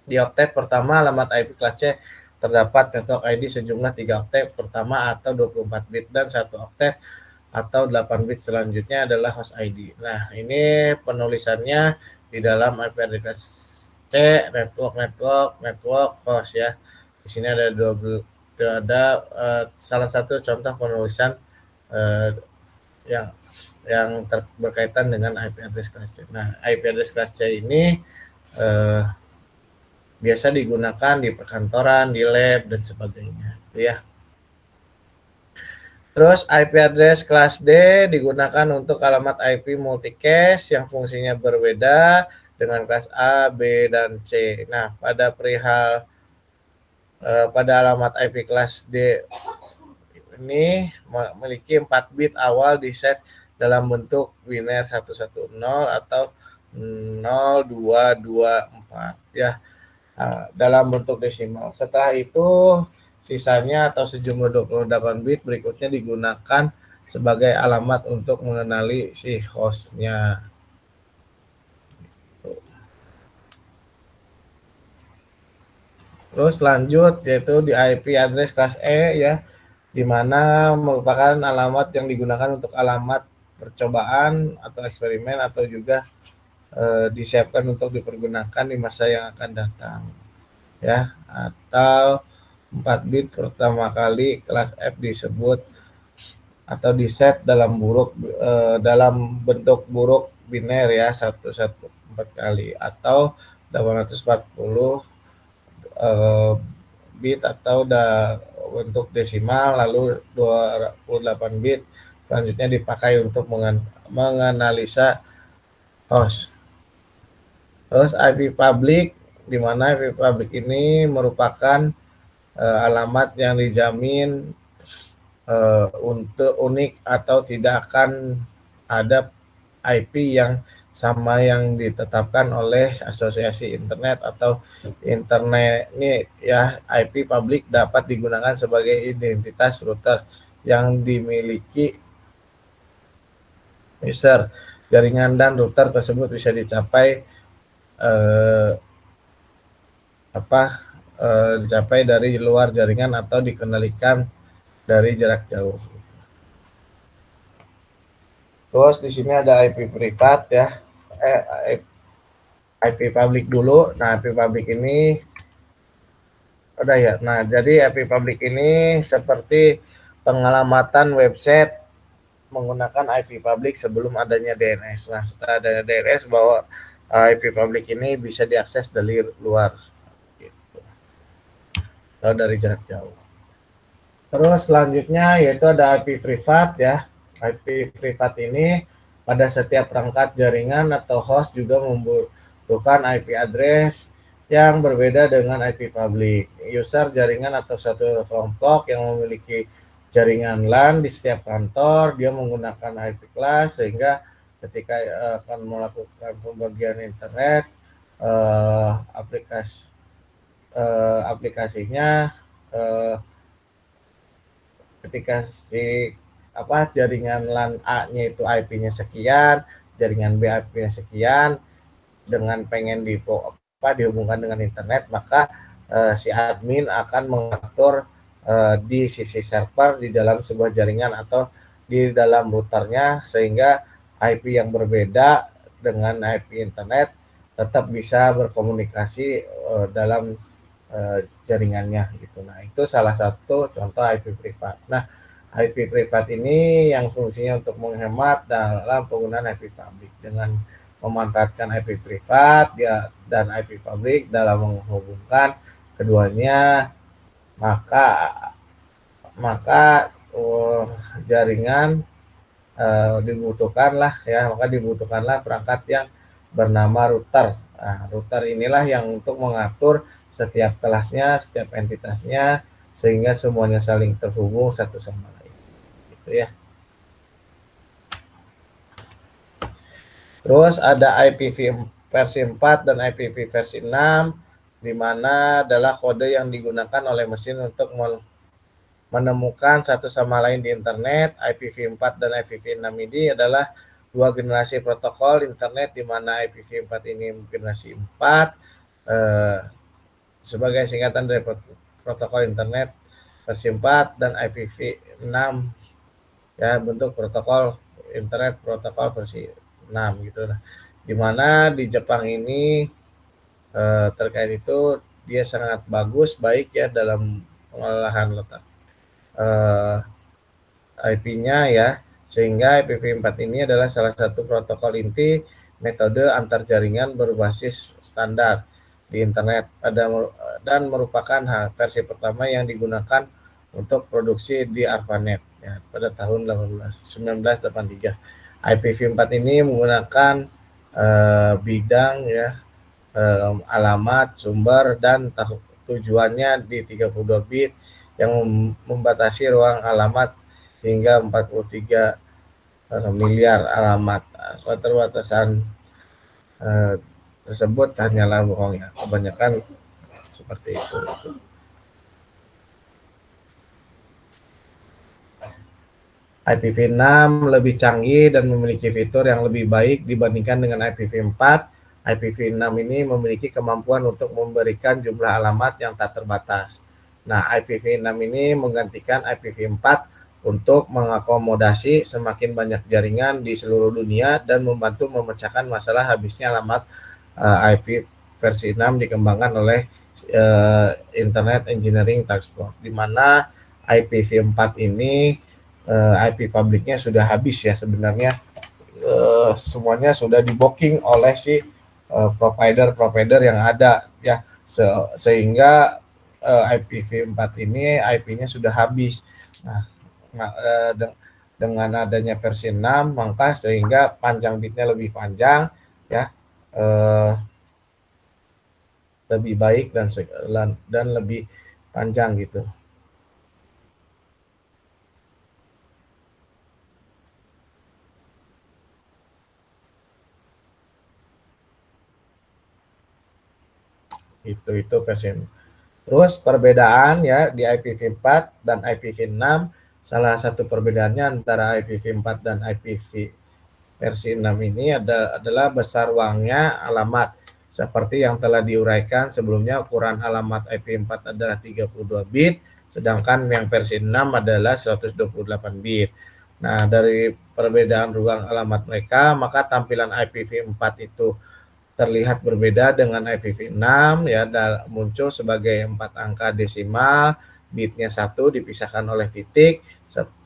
Di oktet pertama alamat IP kelas C terdapat network ID sejumlah 3 oktet pertama atau 24 bit dan 1 oktet atau 8 bit selanjutnya adalah host ID. Nah, ini penulisannya di dalam IP address C network host ya. Di sini ada ada salah satu contoh penulisan yang berkaitan dengan IP address class C. Nah, IP address class C ini biasa digunakan di perkantoran, di lab, dan sebagainya. Ya. Terus IP address kelas D digunakan untuk alamat IP multicast yang fungsinya berbeda dengan kelas A, B, dan C. Nah, pada perihal pada alamat IP kelas D ini memiliki 4 bit awal di set dalam bentuk biner 110 atau 0224 ya, dalam bentuk desimal. Setelah itu sisanya atau sejumlah 28 bit berikutnya digunakan sebagai alamat untuk mengenali si hostnya. Terus lanjut yaitu di IP address kelas E ya, di mana merupakan alamat yang digunakan untuk alamat percobaan atau eksperimen atau juga disiapkan untuk dipergunakan di masa yang akan datang ya, atau 4 bit pertama kali kelas F disebut atau di set dalam dalam bentuk buruk biner ya, 114 kali atau 840 bit atau bentuk desimal, lalu 28 bit selanjutnya dipakai untuk menganalisa host. Terus IP public, di mana IP public ini merupakan alamat yang dijamin untuk unik atau tidak akan ada IP yang sama yang ditetapkan oleh asosiasi internet atau internet ini ya. IP public dapat digunakan sebagai identitas router yang dimiliki user. Jaringan dan router tersebut bisa dicapai dicapai dari luar jaringan atau dikendalikan dari jarak jauh. Terus di sini ada IP privat ya, IP public dulu. Nah, IP public ini udah ya. Nah, jadi IP public ini seperti pengalamatan website menggunakan IP public sebelum adanya DNS. Nah, setelah adanya DNS bahwa IP public ini bisa diakses dari luar, gitu, atau dari jarak jauh. Terus selanjutnya yaitu ada IP privat ya. IP privat ini pada setiap perangkat jaringan atau host juga membutuhkan IP address yang berbeda dengan IP public. User jaringan atau satu kelompok yang memiliki jaringan LAN di setiap kantor, dia menggunakan IP class sehingga ketika akan melakukan pembagian internet, aplikasinya ketika si jaringan LAN A-nya itu IP-nya sekian, jaringan B IP-nya sekian, dengan pengen dihubungkan dengan internet, maka si admin akan mengatur di sisi server di dalam sebuah jaringan atau di dalam routernya sehingga IP yang berbeda dengan IP internet tetap bisa berkomunikasi dalam jaringannya gitu. Nah, itu salah satu contoh IP privat. Nah, IP privat ini yang fungsinya untuk menghemat dalam penggunaan IP public dengan memanfaatkan IP privat dan IP public dalam menghubungkan keduanya, maka jaringan dibutuhkanlah perangkat yang bernama router. Nah, router inilah yang untuk mengatur setiap kelasnya, setiap entitasnya, sehingga semuanya saling terhubung satu sama lain. Gitu ya. Terus ada IPv versi 4 dan IPv versi 6, di mana adalah kode yang digunakan oleh mesin untuk menemukan satu sama lain di internet. IPv4 dan IPv6 ini adalah dua generasi protokol internet, di mana IPv4 ini generasi 4 sebagai singkatan dari protokol internet versi 4 dan IPv6 ya, bentuk protokol internet protokol versi 6 gitu. Di mana di Jepang ini terkait itu dia sangat baik ya dalam pengolahan letak IP-nya ya, sehingga IPv4 ini adalah salah satu protokol inti metode antar jaringan berbasis standar di internet dan merupakan versi pertama yang digunakan untuk produksi di ARPANET ya, pada tahun 1983. IPv4 ini menggunakan bidang ya, alamat, sumber, dan tujuannya di 32 bit yang membatasi ruang alamat hingga 43 miliar alamat. Keterbatasan tersebut hanyalah bohong ya, kebanyakan seperti itu. IPv6 lebih canggih dan memiliki fitur yang lebih baik dibandingkan dengan IPv4. IPv6 ini memiliki kemampuan untuk memberikan jumlah alamat yang tak terbatas. Nah, IPv6 ini menggantikan IPv4 untuk mengakomodasi semakin banyak jaringan di seluruh dunia dan membantu memecahkan masalah habisnya alamat IP versi 6 dikembangkan oleh Internet Engineering Task Force, di mana IPv4 ini IP publiknya sudah habis ya sebenarnya, semuanya sudah di booking oleh si provider yang ada ya, sehingga IPv4 ini IP-nya sudah habis. Nah, dengan adanya versi 6 maka sehingga panjang bitnya lebih panjang ya, lebih baik dan lebih panjang gitu. Itu versi. Terus perbedaan ya di IPv4 dan IPv6, salah satu perbedaannya antara IPv4 dan IPv versi 6 ini adalah besar ruangnya alamat. Seperti yang telah diuraikan sebelumnya, ukuran alamat IP4 adalah 32 bit, sedangkan yang versi 6 adalah 128 bit. Nah, dari perbedaan ruang alamat mereka, maka tampilan IPv4 itu terlihat berbeda dengan IPv6 ya, muncul sebagai 4 angka desimal, bitnya 1 dipisahkan oleh titik.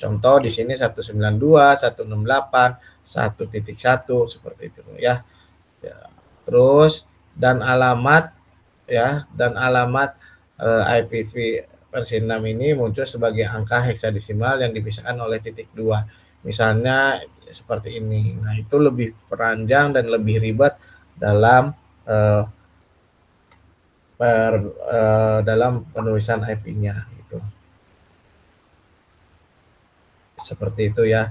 Contoh di sini 192, 168, 1.1 seperti itu ya. Terus dan alamat ya, IPv versi 6 ini muncul sebagai angka heksadesimal yang dipisahkan oleh titik 2. Misalnya seperti ini. Nah, itu lebih panjang dan lebih ribet dalam dalam penulisan IP-nya gitu. Seperti itu ya.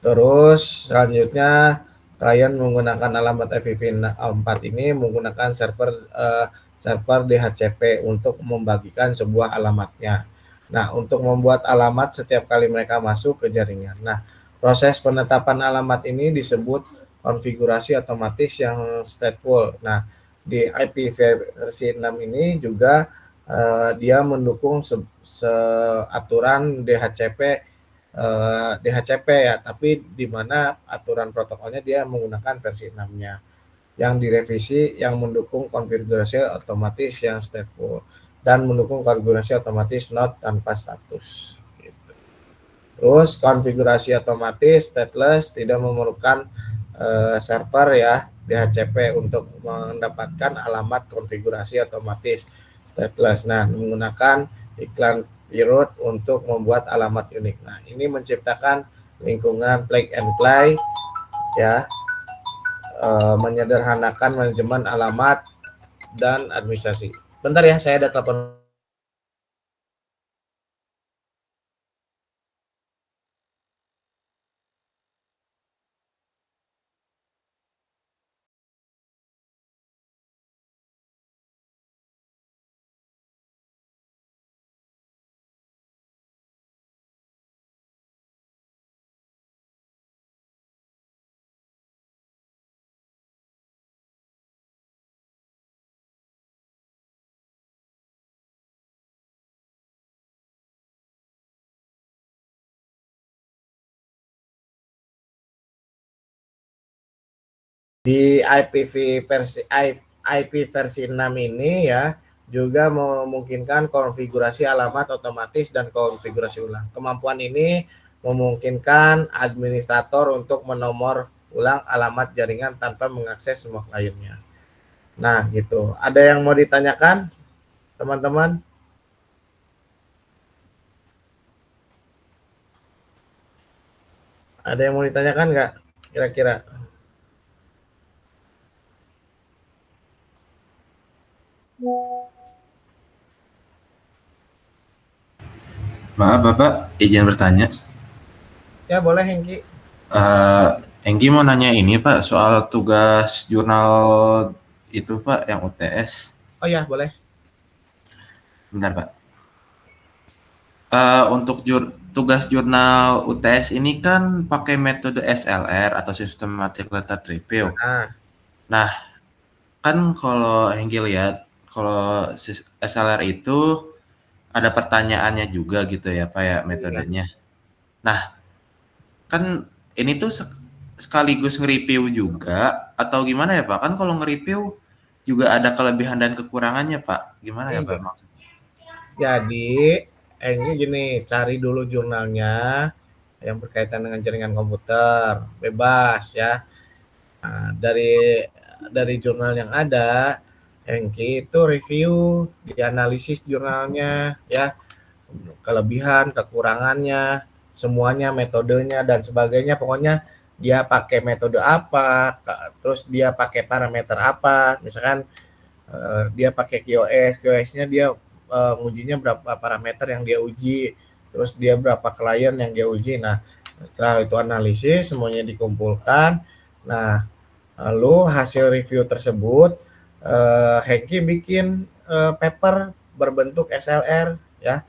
Terus selanjutnya klien menggunakan alamat IPv4 ini menggunakan server DHCP untuk membagikan sebuah alamatnya. Nah, untuk membuat alamat setiap kali mereka masuk ke jaringan. Nah, proses penetapan alamat ini disebut konfigurasi otomatis yang stateful. Nah, di IP versi 6 ini juga dia mendukung aturan DHCP ya, tapi di mana aturan protokolnya dia menggunakan versi 6-nya yang direvisi yang mendukung konfigurasi otomatis yang stateful dan mendukung konfigurasi otomatis not tanpa status. Gitu. Terus konfigurasi otomatis stateless tidak memerlukan server ya DHCP untuk mendapatkan alamat konfigurasi otomatis stateless. Nah, menggunakan iklan root untuk membuat alamat unik. Nah, ini menciptakan lingkungan plug and play ya, menyederhanakan manajemen alamat dan administrasi. Bentar ya, saya ada telepon. Di IP versi 6 ini ya, juga memungkinkan konfigurasi alamat otomatis dan konfigurasi ulang. Kemampuan ini memungkinkan administrator untuk menomor ulang alamat jaringan tanpa mengakses semua kliennya. Nah, gitu. Ada yang mau ditanyakan, teman-teman? Ada yang mau ditanyakan nggak kira-kira? Maaf Bapak, izin bertanya. Ya, boleh, Hengki. Enggi mau nanya ini Pak, soal tugas jurnal itu Pak, yang UTS. Oh ya, boleh. Bentar Pak. Untuk tugas jurnal UTS ini kan pakai metode SLR atau Systematic Letter Review. Nah, kan kalau Enggi lihat, kalau SLR itu ada pertanyaannya juga gitu ya Pak ya, metodenya. Nah, kan ini tuh sekaligus nge-review juga atau gimana ya Pak? Kan kalau nge-review juga ada kelebihan dan kekurangannya Pak. Gimana ya Pak maksudnya? Jadi, ini gini, cari dulu jurnalnya yang berkaitan dengan jaringan komputer, bebas ya. Nah, dari jurnal yang ada, Hengki itu review, dianalisis jurnalnya ya, kelebihan, kekurangannya, semuanya, metodenya dan sebagainya. Pokoknya dia pakai metode apa, terus dia pakai parameter apa. Misalkan dia pakai QoS-nya dia ngujinya berapa parameter yang dia uji, terus dia berapa klien yang dia uji. Nah, setelah itu analisis, semuanya dikumpulkan. Nah, lalu hasil review tersebut Hengki bikin paper berbentuk SLR ya.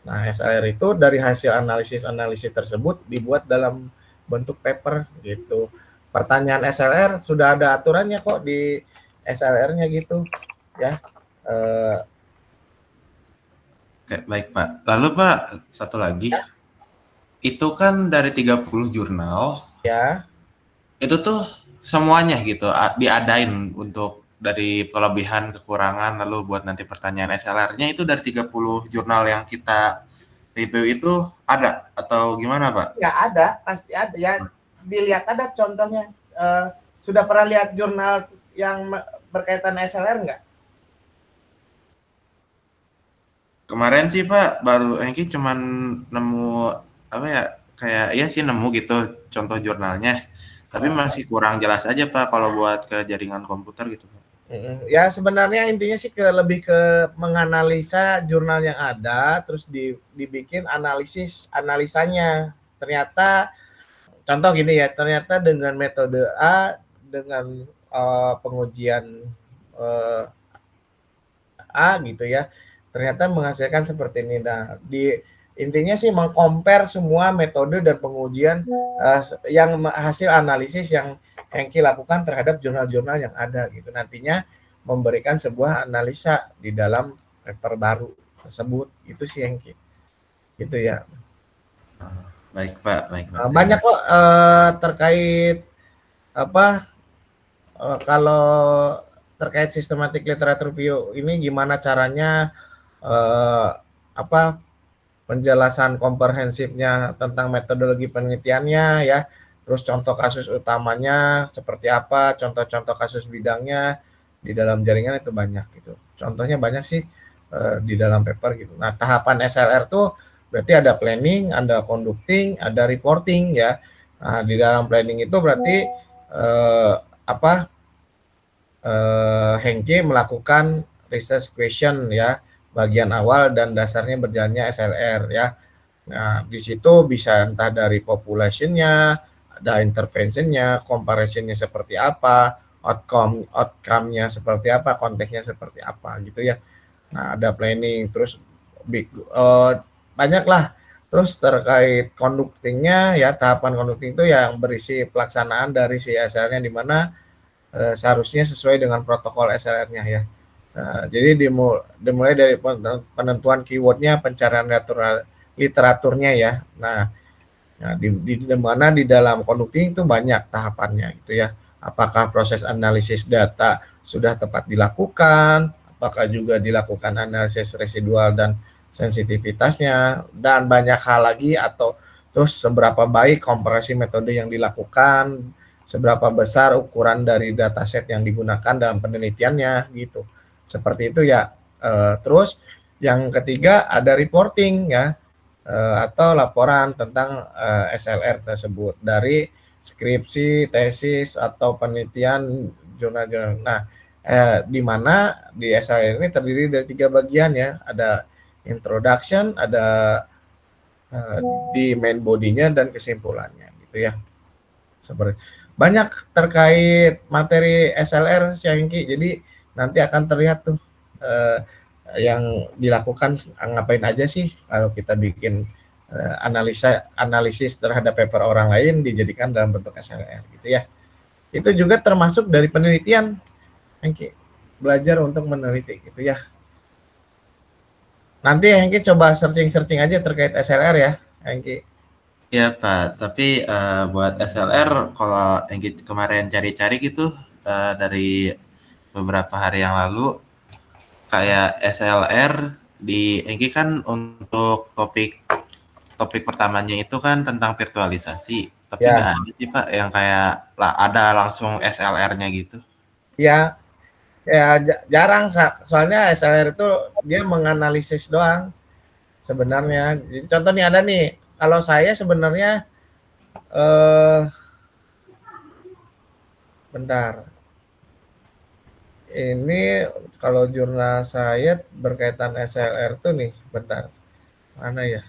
Nah, SLR itu dari hasil analisis tersebut dibuat dalam bentuk paper gitu. Pertanyaan SLR sudah ada aturannya kok di SLR-nya gitu ya. Oke, baik Pak. Lalu Pak, satu lagi. Ya. Itu kan dari 30 jurnal. Ya. Itu tuh semuanya gitu diadain untuk dari kelebihan, kekurangan, lalu buat nanti pertanyaan SLR-nya itu dari 30 jurnal yang kita review itu ada atau gimana Pak? Ya ada, pasti ada ya. Dilihat ada contohnya. Sudah pernah lihat jurnal yang berkaitan SLR nggak? Kemarin sih Pak, baru Hengki cuman nemu apa ya, kayak ya sih nemu gitu contoh jurnalnya. Tapi masih kurang jelas aja Pak kalau buat ke jaringan komputer gitu Pak. Ya sebenarnya intinya sih lebih ke menganalisa jurnal yang ada, terus dibikin analisanya. Ternyata contoh gini ya, ternyata dengan metode A dengan pengujian A gitu ya, ternyata menghasilkan seperti ini. Nah, intinya sih mengcompare semua metode dan pengujian yang hasil analisis yang Hengki lakukan terhadap jurnal-jurnal yang ada gitu. Nantinya memberikan sebuah analisa di dalam paper baru tersebut. Itu sih Hengki. Gitu ya. Baik Pak, baik Pak. Banyak kok terkait apa kalau terkait systematic literature review ini gimana caranya penjelasan komprehensifnya tentang metodologi penelitiannya ya, terus contoh kasus utamanya seperti apa, contoh-contoh kasus bidangnya di dalam jaringan itu banyak gitu. Contohnya banyak sih di dalam paper gitu. Nah, tahapan SLR tuh berarti ada planning, ada conducting, ada reporting ya. Nah, di dalam planning itu berarti Hengki melakukan research question ya, bagian awal dan dasarnya berjalannya SLR ya. Nah, di situ bisa entah dari population-nya, ada intervention-nya, comparison-nya seperti apa, outcome-nya seperti apa, konteksnya seperti apa gitu ya. Nah, ada planning, terus banyak lah. Terus terkait conducting-nya ya, tahapan conducting itu yang berisi pelaksanaan dari si SLR-nya di mana seharusnya sesuai dengan protokol SLR-nya ya. Nah, jadi dimulai dari penentuan keyword-nya, pencarian literaturnya ya. Nah di mana di dalam conducting itu banyak tahapannya gitu ya. Apakah proses analisis data sudah tepat dilakukan, apakah juga dilakukan analisis residual dan sensitivitasnya, dan banyak hal lagi, atau terus seberapa baik komparasi metode yang dilakukan, seberapa besar ukuran dari dataset yang digunakan dalam penelitiannya gitu. Seperti itu ya. Terus yang ketiga ada reporting ya, atau laporan tentang SLR tersebut dari skripsi, tesis, atau penelitian jurnal-jurnal. Nah, di mana di SLR ini terdiri dari 3 bagian ya, ada introduction, ada di main body-nya, dan kesimpulannya gitu ya. Seperti banyak terkait materi SLR Syahingki, jadi nanti akan terlihat tuh yang dilakukan ngapain aja sih kalau kita bikin analisis terhadap paper orang lain dijadikan dalam bentuk SLR gitu ya. Itu juga termasuk dari penelitian, Hengki, belajar untuk meneliti gitu ya. Nanti Hengki coba searching aja terkait SLR ya, Hengki. Iya Pak, tapi buat SLR kalau yang kemarin cari-cari gitu dari beberapa hari yang lalu, kayak SLR di Engki kan untuk topik pertamanya itu kan tentang virtualisasi, tapi nggak ada sih Pak yang kayak ada langsung SLR-nya gitu. Ya, jarang, soalnya SLR itu dia menganalisis doang sebenarnya. Jadi contoh nih ada nih, kalau saya sebenarnya bentar. Ini kalau jurnal saya berkaitan SLR tuh nih, bentar. Mana ya?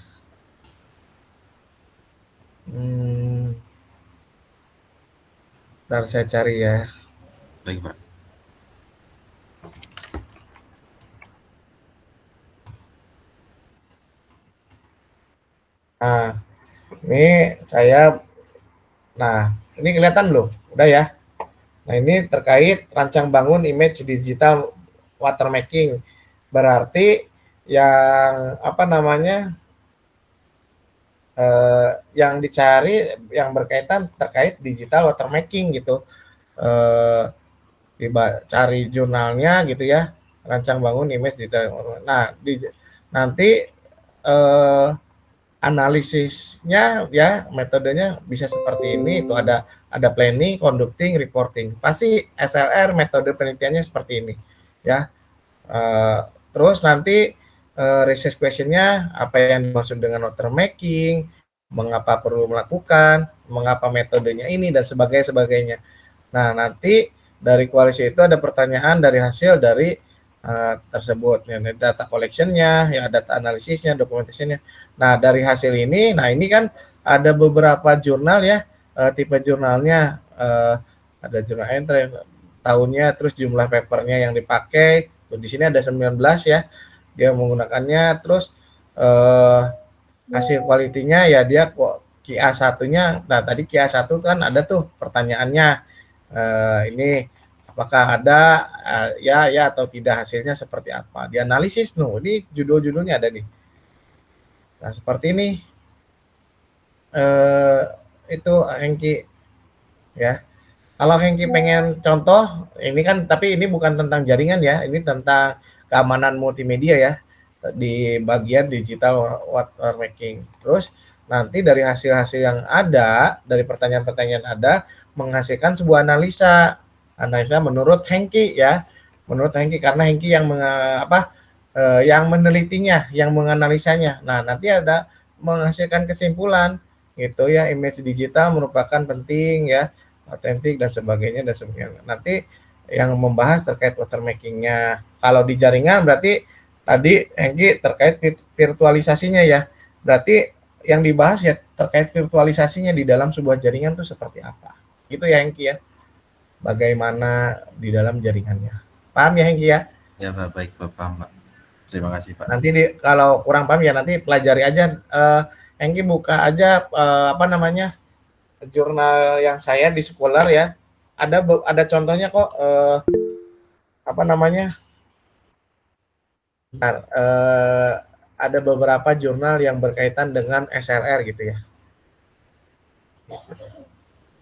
Bentar saya cari ya. Baik Pak. Nah, ini saya, nah ini kelihatan belum? Udah ya. Nah ini terkait rancang bangun image digital watermarking. Berarti yang apa namanya, yang dicari yang berkaitan terkait digital watermarking gitu. Cari jurnalnya gitu ya, rancang bangun image digital. Nah nanti analisisnya ya, metodenya bisa seperti ini. Itu ada planning, conducting, reporting. Pasti SLR metode penelitiannya seperti ini ya. Terus nanti research question-nya apa yang dimaksud dengan watermarking, mengapa perlu melakukan, mengapa metodenya ini, dan sebagainya. Nah nanti dari koalisi itu ada pertanyaan dari hasil dari tersebut, ya, data collection-nya, ya, data analisisnya, dokumentasinya. Nah dari hasil ini, nah ini kan ada beberapa jurnal ya, tipe jurnalnya, ada jurnal entry tahunnya, terus jumlah papernya yang dipakai. Di sini ada 19 ya, dia menggunakannya. Terus hasil kualitinya ya dia QA1-nya. Nah tadi QA1 kan ada tuh pertanyaannya, ini apakah ada ya atau tidak, hasilnya seperti apa, dianalisis. Ini judul-judulnya ada nih. Nah seperti ini itu Hengki ya. Kalau Hengki pengen contoh, ini kan, tapi ini bukan tentang jaringan ya, ini tentang keamanan multimedia ya, di bagian digital watermarking. Terus nanti dari hasil-hasil yang ada, dari pertanyaan-pertanyaan ada, menghasilkan sebuah analisa menurut Hengki ya, menurut Hengki, karena Hengki yang yang menelitinya, yang menganalisanya. Nah nanti ada menghasilkan kesimpulan gitu ya, image digital merupakan penting ya, otentik dan sebagainya. Nanti yang membahas terkait watermarkingnya. Kalau di jaringan berarti tadi Hengki terkait virtualisasinya ya. Berarti yang dibahas ya terkait virtualisasinya di dalam sebuah jaringan itu seperti apa. Gitu ya Hengki ya. Bagaimana di dalam jaringannya. Paham ya Hengki ya? Ya Pak, baik Pak, paham Pak. Terima kasih Pak. Nanti kalau kurang paham ya nanti pelajari aja. Hengki buka aja jurnal yang saya di Scholar ya, ada contohnya kok, ada beberapa jurnal yang berkaitan dengan SLR gitu ya.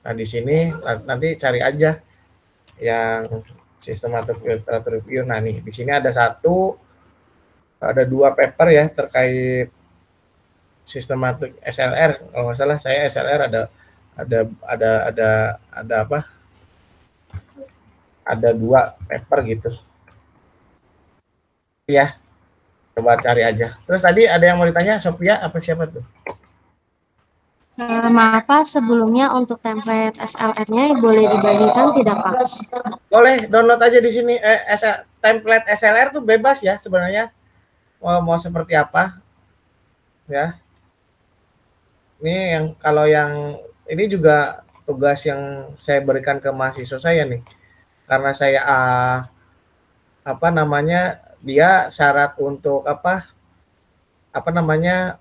Nah di sini nanti cari aja yang Systematic Literature Review. Nah nih, di sini ada dua paper ya terkait Systematic SLR. Kalau nggak salah saya SLR ada apa? Ada dua paper gitu. Ya, coba cari aja. Terus tadi ada yang mau ditanya, Sophia apa siapa tuh? Maaf Pak, sebelumnya untuk template SLR-nya boleh dibandingkan tidak Pak? Boleh, download aja di sini. Template SLR tuh bebas ya sebenarnya. Mau seperti apa? Ya. Ini kalau yang ini juga tugas yang saya berikan ke mahasiswa saya nih. Karena saya dia syarat untuk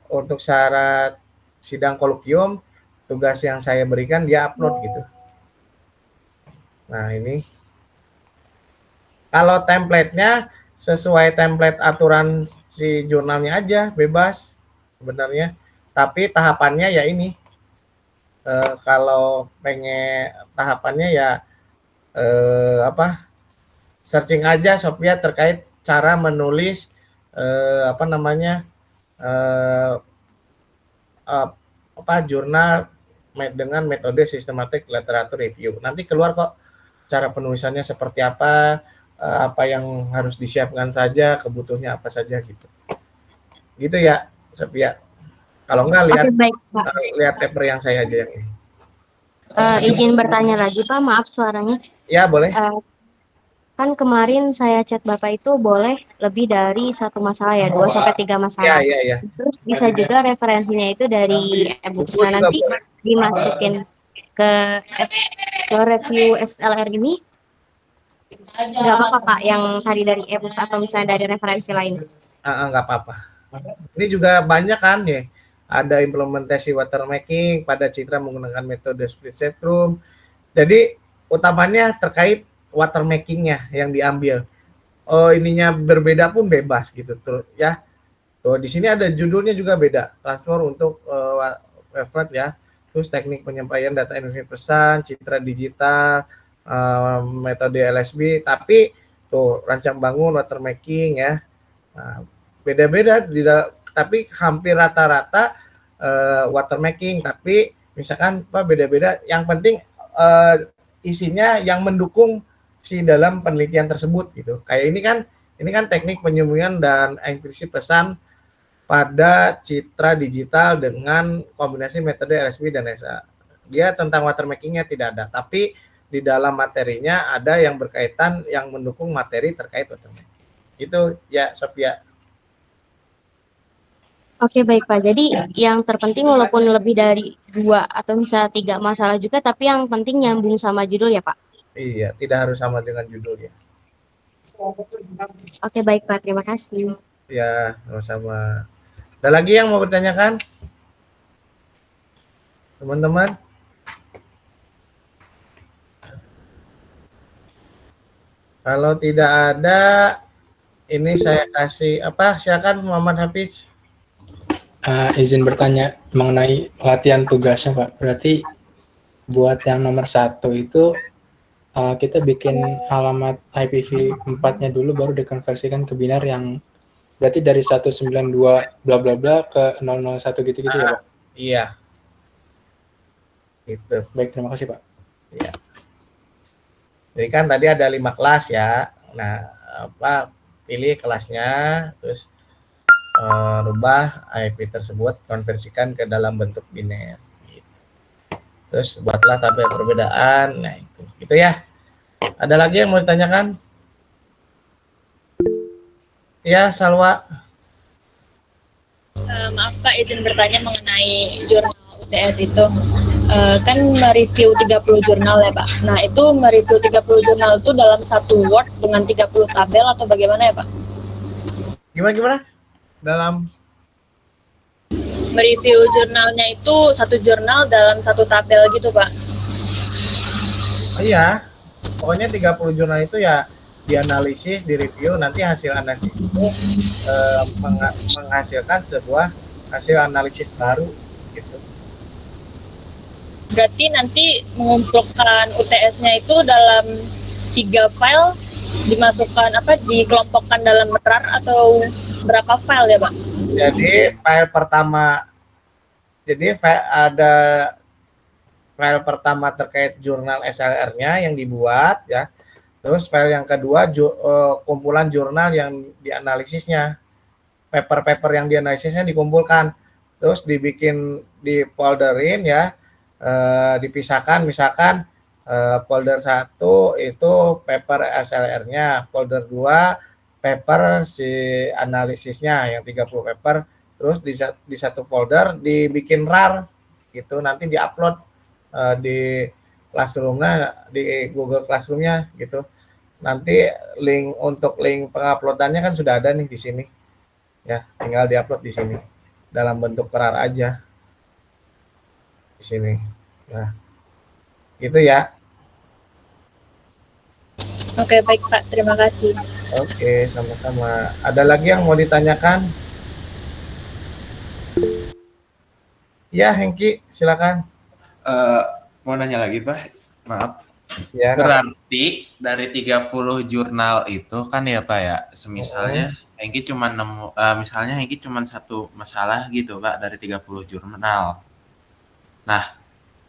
untuk syarat sidang kolokium, tugas yang saya berikan dia upload gitu. Nah ini kalau template-nya sesuai template aturan si jurnalnya aja, bebas sebenarnya. Tapi tahapannya ya ini, kalau pengen tahapannya ya searching aja Sophia terkait cara menulis jurnal dengan metode systematic literature review. Nanti keluar kok cara penulisannya seperti apa yang harus disiapkan saja, kebutuhannya apa saja gitu. Gitu ya, Sophia. Kalau enggak lihat paper yang saya aja yang ini. Izin bertanya lagi Pak, maaf suaranya. Ya, boleh. Kan kemarin saya chat Bapak itu boleh lebih dari satu masalah ya, 2-3 masalah. Ya. Terus bisa juga referensinya itu dari e-book. Nah, nanti dimasukin ke review SLR ini nggak apa-apa Pak yang tadi dari e-book atau misalnya dari referensi lain? Nggak apa-apa. Ini juga banyak kan ya. Ada implementasi watermarking pada citra menggunakan metode split setrum. Jadi utamanya terkait watermarkingnya yang diambil. Ininya berbeda pun bebas gitu terus ya. Tuh di sini ada judulnya juga beda. Transfer untuk effort ya. Terus teknik penyampaian data informasi pesan, citra digital, metode LSB. Tapi tuh rancang bangun watermarking ya. Nah, beda-beda tapi hampir rata-rata watermarking. Tapi misalkan beda-beda. Yang penting isinya yang mendukung si dalam penelitian tersebut gitu. Kayak ini kan teknik penyembunyian dan enkripsi pesan pada citra digital dengan kombinasi metode LSB dan SA. Dia tentang watermarkingnya tidak ada, tapi di dalam materinya ada yang berkaitan yang mendukung materi terkait watermarking. Itu ya Sophia. Oke baik Pak, jadi yang terpenting walaupun lebih dari 2 atau misalnya 3 masalah juga, tapi yang penting nyambung sama judul ya Pak? Iya, tidak harus sama dengan judulnya. Oke baik Pak, terima kasih. Ya, sama-sama. Ada lagi yang mau bertanyakan? Teman-teman? Kalau tidak ada, ini saya kasih silakan Muhammad Hafiz. Izin bertanya mengenai latihan tugasnya Pak. Berarti buat yang nomor 1 itu kita bikin alamat IPv 4-nya dulu baru dikonversikan ke binar yang berarti dari 192 bla bla bla ke 001 gitu-gitu ya Pak? Iya. Gitu. Baik, terima kasih Pak. Iya. Jadi kan tadi ada 5 kelas ya. Nah, pilih kelasnya, terus rubah IP tersebut, konversikan ke dalam bentuk biner. Terus buatlah tabel perbedaan. Nah itu gitu ya. Ada lagi yang mau ditanyakan? Ya Salwa. Maaf Pak, izin bertanya mengenai jurnal UTS itu. Kan mereview 30 jurnal ya Pak. Nah itu mereview 30 jurnal itu dalam satu Word dengan 30 tabel atau bagaimana ya Pak? Gimana? Dalam mereview jurnalnya itu satu jurnal dalam satu tabel gitu Pak? Iya, pokoknya 30 jurnal itu ya dianalisis, direview, nanti hasil analisis itu menghasilkan sebuah hasil analisis baru gitu. Berarti nanti mengumpulkan UTS-nya itu dalam 3 file dimasukkan dikelompokkan dalam RAR atau berapa file ya, Pak? Jadi file pertama, ada file pertama terkait jurnal SLR-nya yang dibuat ya. Terus file yang kedua kumpulan jurnal yang dianalisisnya. Paper-paper yang dianalisisnya dikumpulkan. Terus di folderin ya. Dipisahkan misalkan folder 1 itu paper SLR-nya, folder 2 paper si analisisnya yang 30 paper, terus di satu folder dibikin RAR gitu, nanti diupload di Classroom-nya, di Google Classroom-nya gitu. Nanti link penguploadannya kan sudah ada nih di sini. Ya, tinggal diupload di sini dalam bentuk RAR aja. Di sini. Nah, gitu ya. Oke, baik Pak. Terima kasih. Oke, sama-sama. Ada lagi yang mau ditanyakan? Ya, Hengki, silakan. Mau nanya lagi, Pak. Maaf. Ya, berarti dari 30 jurnal itu kan ya, Pak ya, semisalnya Hengki cuma misalnya Hengki cuma satu masalah gitu, Pak, dari 30 jurnal. Nah,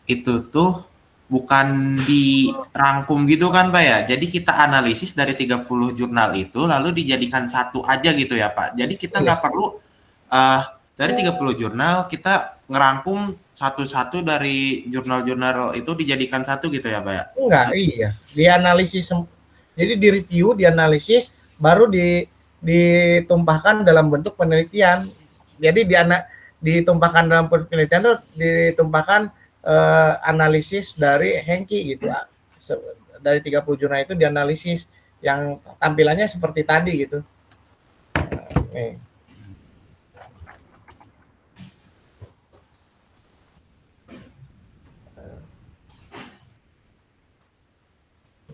itu tuh bukan dirangkum gitu kan, Pak ya. Jadi kita analisis dari 30 jurnal itu lalu dijadikan satu aja gitu ya, Pak. Jadi kita nggak perlu dari 30 jurnal kita ngerangkum satu-satu dari jurnal-jurnal itu dijadikan satu gitu ya, Pak ya? Enggak, iya. Dianalisis, jadi direview, dianalisis, baru ditumpahkan dalam bentuk penelitian. Jadi ditumpahkan dalam penelitian itu ditumpahkan analisis dari Hengki gitu. Dari 30 jurnal itu dianalisis yang tampilannya seperti tadi gitu. Nih.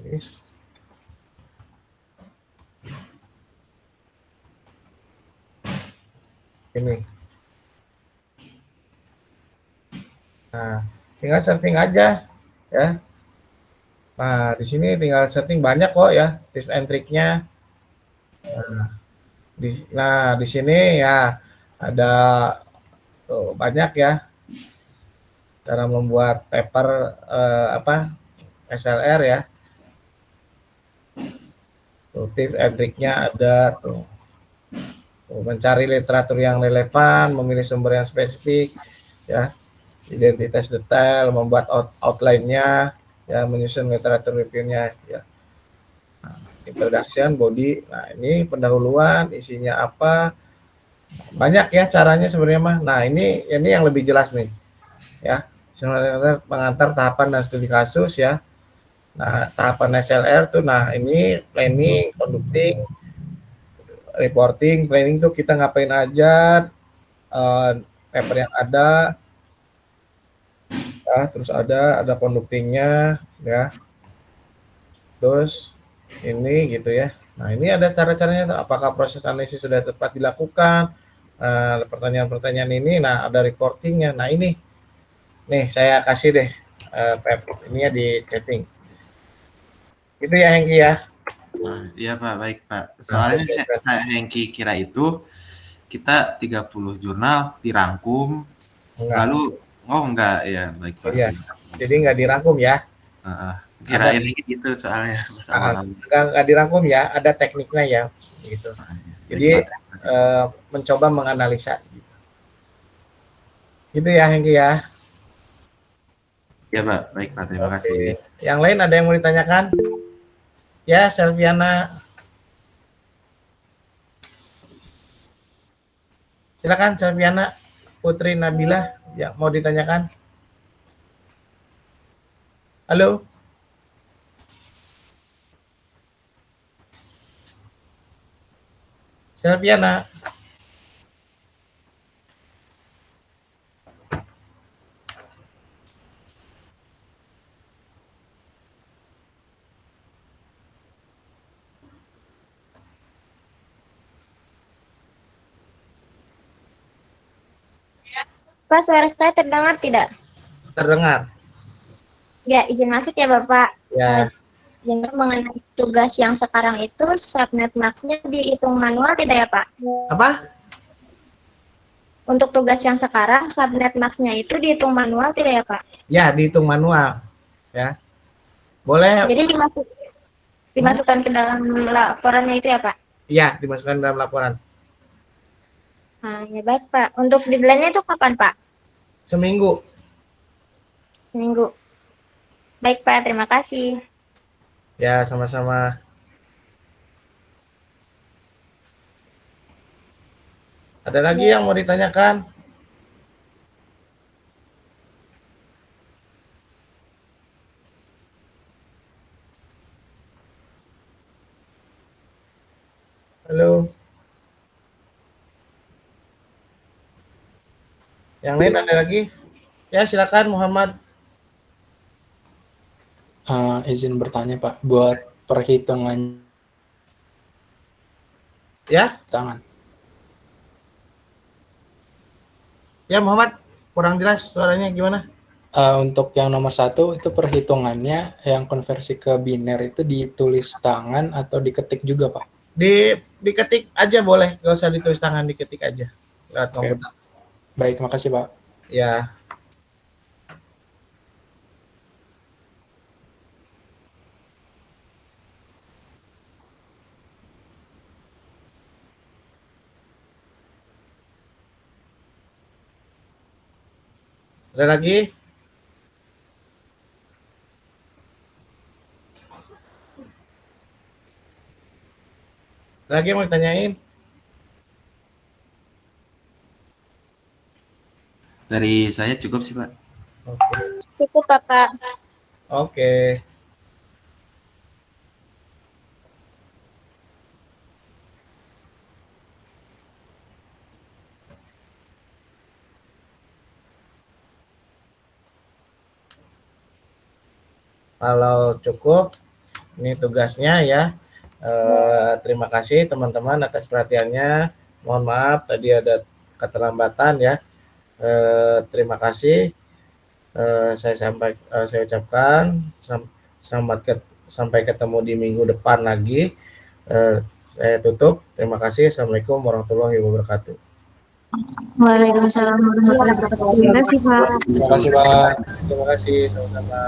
Yes. Ini. Nah, tinggal setting aja ya. Nah, di sini tinggal setting banyak kok ya tips and triknya. Nah, di sini ya ada banyak ya cara membuat paper SLR ya. Tuh, tips and triknya ada tuh. Mencari literatur yang relevan, memilih sumber yang spesifik ya. Identitas detail, membuat outline-nya, ya, menyusun literatur review-nya, ya. Nah, introduction, body, nah ini pendahuluan, isinya apa, banyak ya caranya sebenarnya mah. Nah ini yang lebih jelas nih, ya, pengantar tahapan dan studi kasus ya. Nah tahapan SLR tuh, nah ini planning, conducting, reporting, planning tuh kita ngapain aja, paper yang ada. Ya, terus ada conductingnya ya, terus ini gitu ya. Nah ini ada cara-caranya, apakah proses analisis sudah tepat dilakukan, pertanyaan-pertanyaan ini. Nah ada reportingnya. Nah ini nih saya kasih deh ini ya di chatting gitu ya Hengki ya. Iya Pak, baik Pak. Soalnya saya Hengki kira itu kita 30 jurnal dirangkum lalu enggak ya, baik Pak. Iya. Jadi enggak dirangkum ya. Kirain gitu soalnya. Enggak dirangkum ya, ada tekniknya ya gitu. Jadi mencoba menganalisa gitu ya Hengki ya. Ya Pak, baik Pak, terima kasih. Yang lain ada yang mau ditanyakan? Ya, Selviana. Silakan Selviana Putri Nabila, ya mau ditanyakan. Halo. Selviana. Pak, suara saya terdengar tidak? Terdengar. Ya, izin masuk ya Bapak. Ya. Jadi mengenai tugas yang sekarang itu subnet marks-nya dihitung manual tidak ya Pak? Apa? Untuk tugas yang sekarang subnet marks-nya itu dihitung manual tidak ya Pak? Ya, dihitung manual. Ya. Boleh. Jadi dimasukkan ke dalam laporannya itu ya Pak? Iya, dimasukkan dalam laporan. Nah, ya baik Pak. Untuk deadline-nya itu kapan Pak? Seminggu. Seminggu. Baik Pak, terima kasih. Ya, sama-sama. Ada lagi yang mau ditanyakan? Halo. Yang lain ada lagi? Ya, silakan Muhammad. Izin bertanya Pak, buat perhitungan Ya, tangan. ya Muhammad, kurang jelas suaranya gimana? Untuk yang nomor 1 itu perhitungannya yang konversi ke biner itu ditulis tangan atau diketik juga Pak? Diketik aja boleh, nggak usah ditulis tangan, diketik aja lewat komputer. Baik, makasih Pak. Ya. Ada lagi? Lagi yang mau ditanyain? Dari saya cukup sih Pak. Oke. Cukup Pak. Oke. Kalau cukup, ini tugasnya ya. Terima kasih teman-teman atas perhatiannya. Mohon maaf tadi ada keterlambatan ya. Terima kasih. Saya ucapkan sampai ketemu di minggu depan lagi. Saya tutup. Terima kasih. Assalamualaikum warahmatullahi wabarakatuh. Waalaikumsalam warahmatullahi wabarakatuh. Terima kasih Pak. Terima kasih Pak. Terima kasih. Sama-sama.